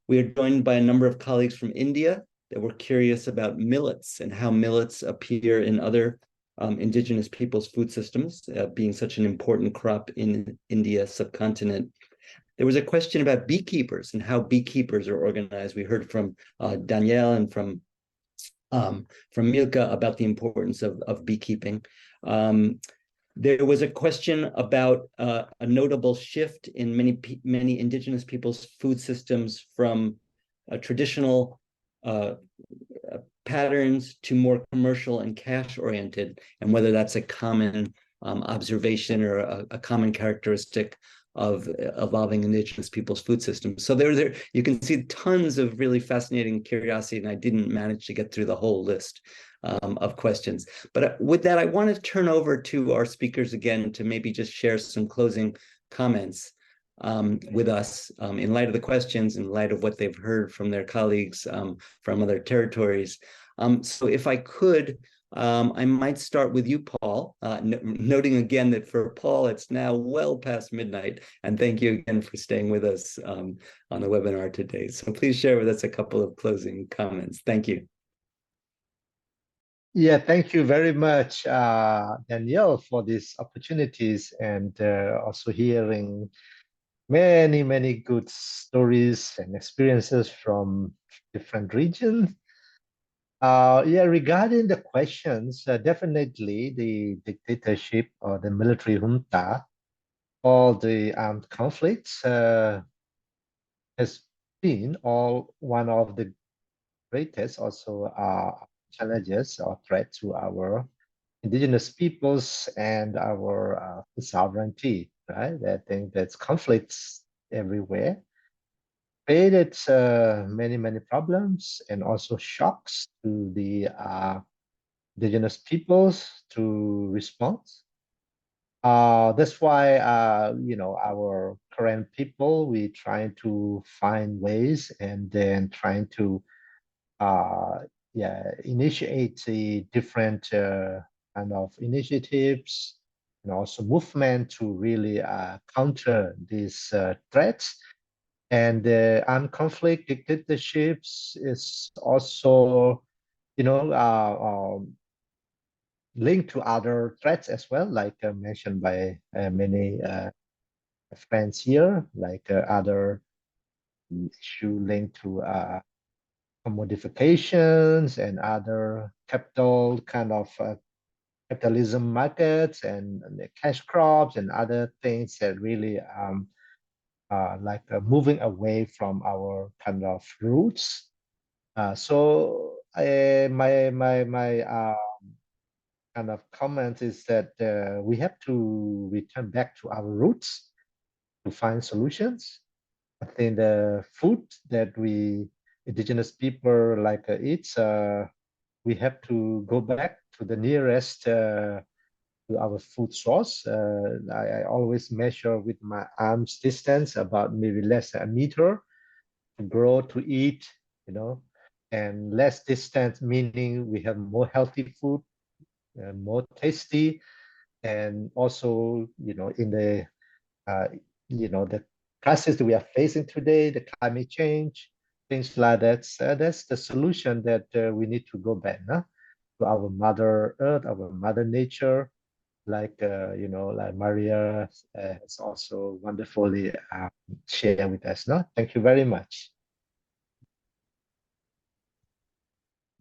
We are joined by a number of colleagues from India that were curious about millets and how millets appear in other Indigenous peoples' food systems, being such an important crop in India subcontinent. There was a question about beekeepers and how beekeepers are organized. We heard from Danielle and from Milka about the importance of beekeeping. There was a question about a notable shift in many Indigenous peoples' food systems from traditional patterns to more commercial and cash-oriented, and whether that's a common observation or a common characteristic of evolving Indigenous peoples' food systems. So there you can see tons of really fascinating curiosity, and I didn't manage to get through the whole list of questions. But with that, I want to turn over to our speakers again to maybe just share some closing comments with us in light of the questions, in light of what they've heard from their colleagues from other territories. So if I could, I might start with you, Paul, noting again that for Paul, it's now well past midnight. And thank you again for staying with us on the webinar today. So please share with us a couple of closing comments. Thank you. Yeah, thank you very much, Danielle, for these opportunities, and also hearing many good stories and experiences from different regions. Yeah, regarding the questions, definitely the dictatorship or the military junta, all the armed conflicts has been all one of the greatest also challenges or threat to our Indigenous peoples and our sovereignty, right? I think that's conflicts everywhere. Created many problems and also shocks to the Indigenous peoples to respond. That's why our current people, we trying to find ways and then trying to initiate the different kind of initiatives and also movement to really counter these threats. And armed conflict dictatorships is also, linked to other threats as well, like mentioned by many friends here, like other issue linked to commodifications and other capital kind of capitalism markets and the cash crops and other things that really moving away from our kind of roots. So my kind of comment is that we have to return back to our roots to find solutions. I think the food that we Indigenous people eat, we have to go back to the nearest to our food source. I always measure with my arm's distance about maybe less than a meter to grow, to eat, and less distance, meaning we have more healthy food, more tasty, and also, in the, the crisis that we are facing today, the climate change, things like that. That's the solution that we need to go back to our Mother Earth, our Mother Nature, like Maria has also wonderfully shared with us. Thank you very much.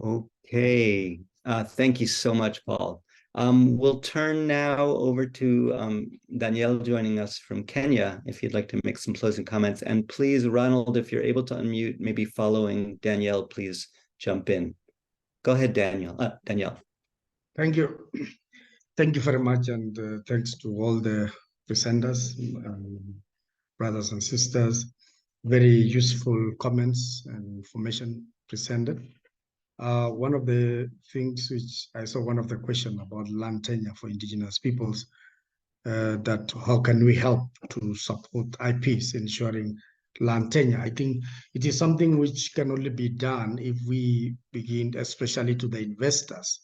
Okay, thank you so much, Paul. We'll turn now over to Danielle joining us from Kenya, if you'd like to make some closing comments. And please, Ronald, if you're able to unmute, maybe following Danielle, please jump in. Go ahead, Danielle. Thank you. Thank you very much, and thanks to all the presenters, brothers and sisters. Very useful comments and information presented. One of the things which I saw, one of the questions about land tenure for indigenous peoples, that how can we help to support IPs ensuring land tenure? I think it is something which can only be done if we begin, especially to the investors,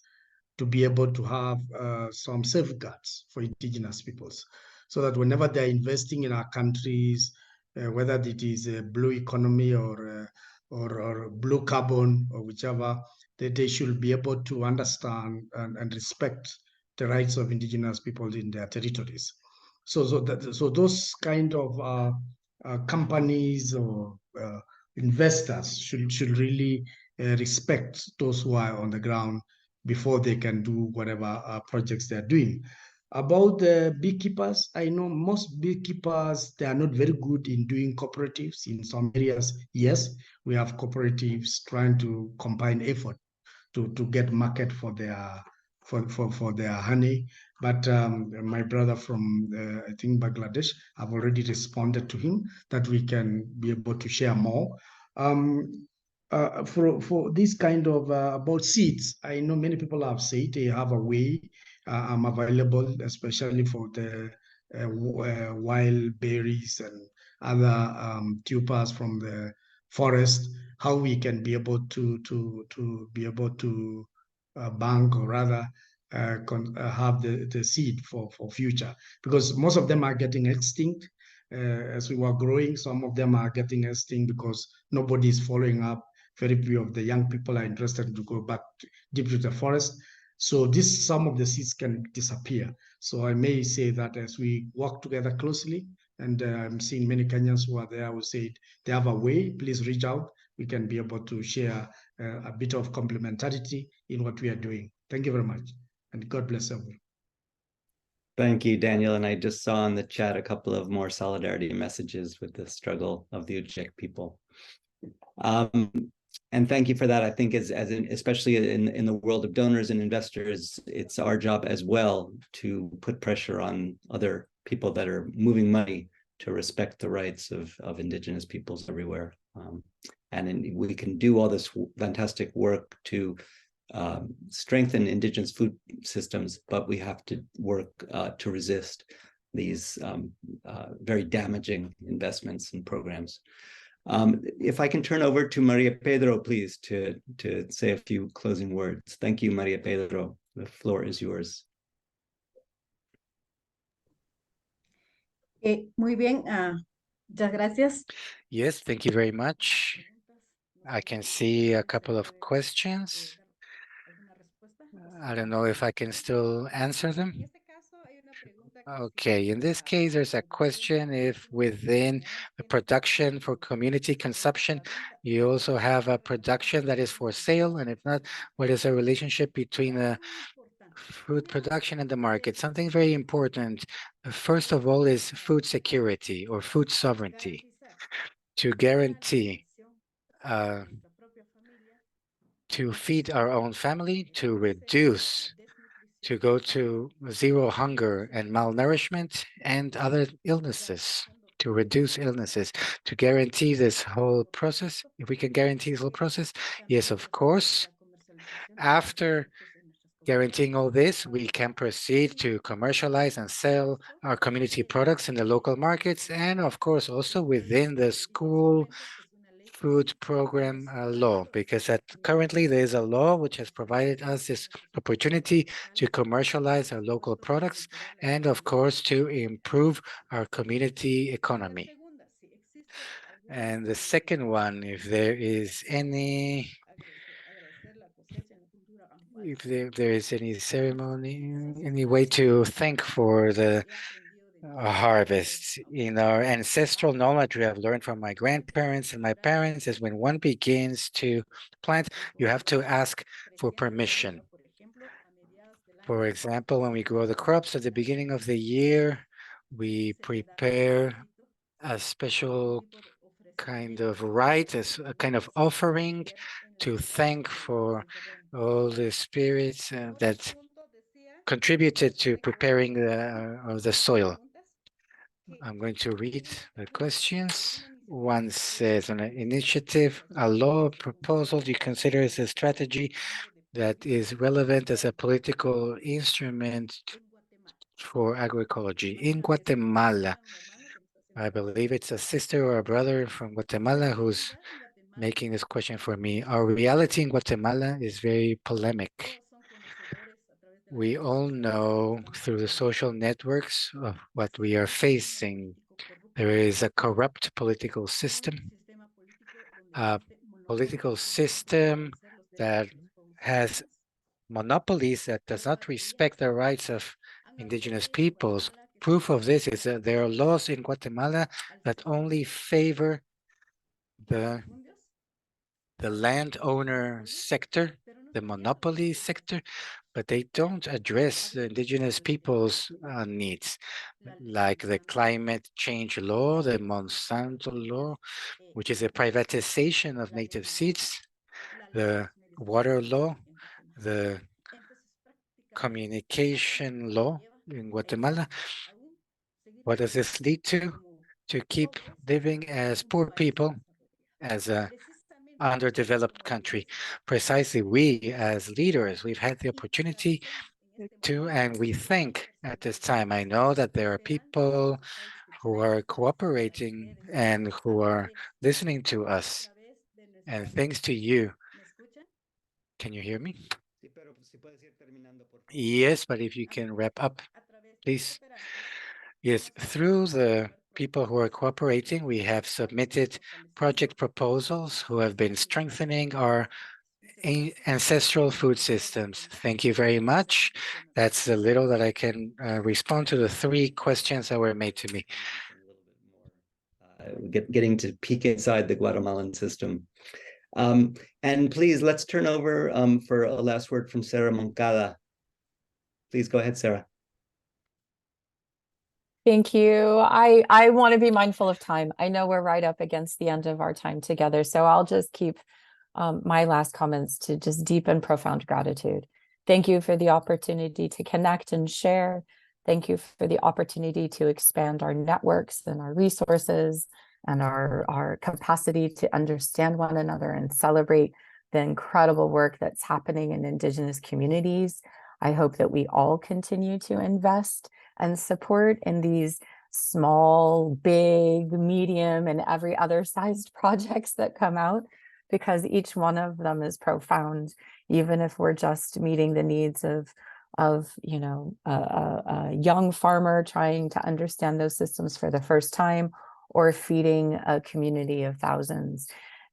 to be able to have some safeguards for indigenous peoples, so that whenever they're investing in our countries, whether it is a blue economy or blue carbon or whichever, they should be able to understand and respect the rights of indigenous people in their territories. So those kind of companies or investors should really respect those who are on the ground before they can do whatever projects they're doing. About the beekeepers, I know most beekeepers, they are not very good in doing cooperatives. In some areas, yes, we have cooperatives trying to combine effort to get market for their honey. But my brother from I think Bangladesh, I've already responded to him that we can be able to share more. For this kind of about seeds, I know many people have said they have a way. I'm available, especially for the wild berries and other tubers from the forest. How we can be able to be able to bank, or rather have the seed for future, because most of them are getting extinct. As we were growing, some of them are getting extinct because nobody is following up. Very few of the young people are interested to go back deep to the forest. So some of the seeds can disappear. So I may say that as we work together closely, and I'm seeing many Kenyans who are there who say they have a way, please reach out. We can be able to share a bit of complementarity in what we are doing. Thank you very much, and God bless everyone. Thank you, Daniel. And I just saw in the chat a couple of more solidarity messages with the struggle of the Ujek people. And thank you for that. I think especially in the world of donors and investors, it's our job as well to put pressure on other people that are moving money to respect the rights of indigenous peoples everywhere. We can do all this fantastic work to strengthen indigenous food systems, but we have to work to resist these very damaging investments and programs. If I can turn over to Maria Pedro, please, to say a few closing words. Thank you, Maria Pedro. The floor is yours. Muy bien, muchas gracias. Yes, thank you very much. I can see a couple of questions. I don't know if I can still answer them. Okay, in this case, there's a question if within the production for community consumption, you also have a production that is for sale, and if not, what is the relationship between the food production and the market? Something very important, first of all, is food security or food sovereignty. To guarantee to feed our own family, to reduce, to go to zero hunger and malnourishment and other illnesses, to reduce illnesses, to guarantee this whole process. If we can guarantee this whole process, yes, of course. After guaranteeing all this, we can proceed to commercialize and sell our community products in the local markets, and of course also within the school food program law, because currently there is a law which has provided us this opportunity to commercialize our local products and of course to improve our community economy. And the second one, if there is any ceremony, any way to thank for the harvest. In our ancestral knowledge, we have learned from my grandparents and my parents is when one begins to plant, you have to ask for permission. For example, when we grow the crops at the beginning of the year, we prepare a special kind of rite, as a kind of offering to thank for all the spirits that contributed to preparing the soil. I'm going to read the questions. One says, an initiative, a law proposal you consider as a strategy that is relevant as a political instrument for agroecology in Guatemala. I believe it's a sister or a brother from Guatemala who's making this question for me. Our reality in Guatemala is very polemic. We all know through the social networks of what we are facing. There is a corrupt political system, a political system that has monopolies that does not respect the rights of indigenous peoples. Proof of this is that there are laws in Guatemala that only favor the landowner sector, the monopoly sector, but they don't address the indigenous people's needs, like the climate change law, the Monsanto law, which is a privatization of native seeds, the water law, the communication law in Guatemala. What does this lead to? To keep living as poor people, as a underdeveloped country. Precisely, we as leaders, we've had the opportunity to, and we think at this time, I know that there are people who are cooperating and who are listening to us. And thanks to you. Can you hear me? Yes, but if you can wrap up, please. Yes, through the people who are cooperating, we have submitted project proposals who have been strengthening our ancestral food systems. Thank you very much. That's the little that I can respond to the 3 questions that were made to me. Getting to peek inside the Guatemalan system. And please, let's turn over for a last word from Sarah Moncada. Please go ahead, Sarah. Thank you. I want to be mindful of time. I know we're right up against the end of our time together, so I'll just keep my last comments to just deep and profound gratitude. Thank you for the opportunity to connect and share. Thank you for the opportunity to expand our networks and our resources and our capacity to understand one another and celebrate the incredible work that's happening in Indigenous communities. I hope that we all continue to invest and support in these small, big, medium, and every other sized projects that come out, because each one of them is profound, even if we're just meeting the needs of you know, a young farmer trying to understand those systems for the first time, or feeding a community of thousands.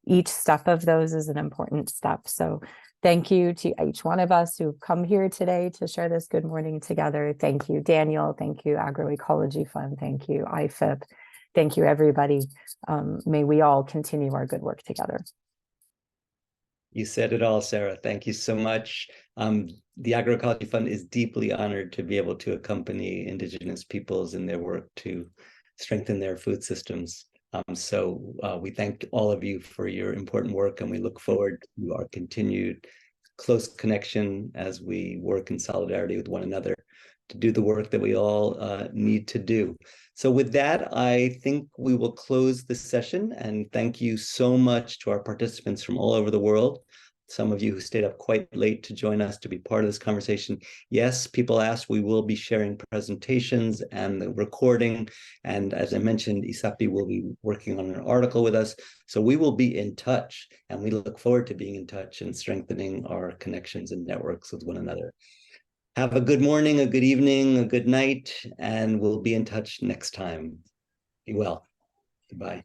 Each step of those is an important step. So thank you to each one of us who've come here today to share this good morning together. Thank you, Daniel. Thank you, Agroecology Fund. Thank you, IFIP. Thank you, everybody. May we all continue our good work together. You said it all, Sarah. Thank you so much. The Agroecology Fund is deeply honored to be able to accompany Indigenous peoples in their work to strengthen their food systems. So we thank all of you for your important work, and we look forward to our continued close connection as we work in solidarity with one another to do the work that we all need to do. So with that, I think we will close this session, and thank you so much to our participants from all over the world. Some of you who stayed up quite late to join us to be part of this conversation. Yes, people asked, we will be sharing presentations and the recording. And as I mentioned, Isapi will be working on an article with us. So we will be in touch, and we look forward to being in touch and strengthening our connections and networks with one another. Have a good morning, a good evening, a good night, and we'll be in touch next time. Be well. Goodbye.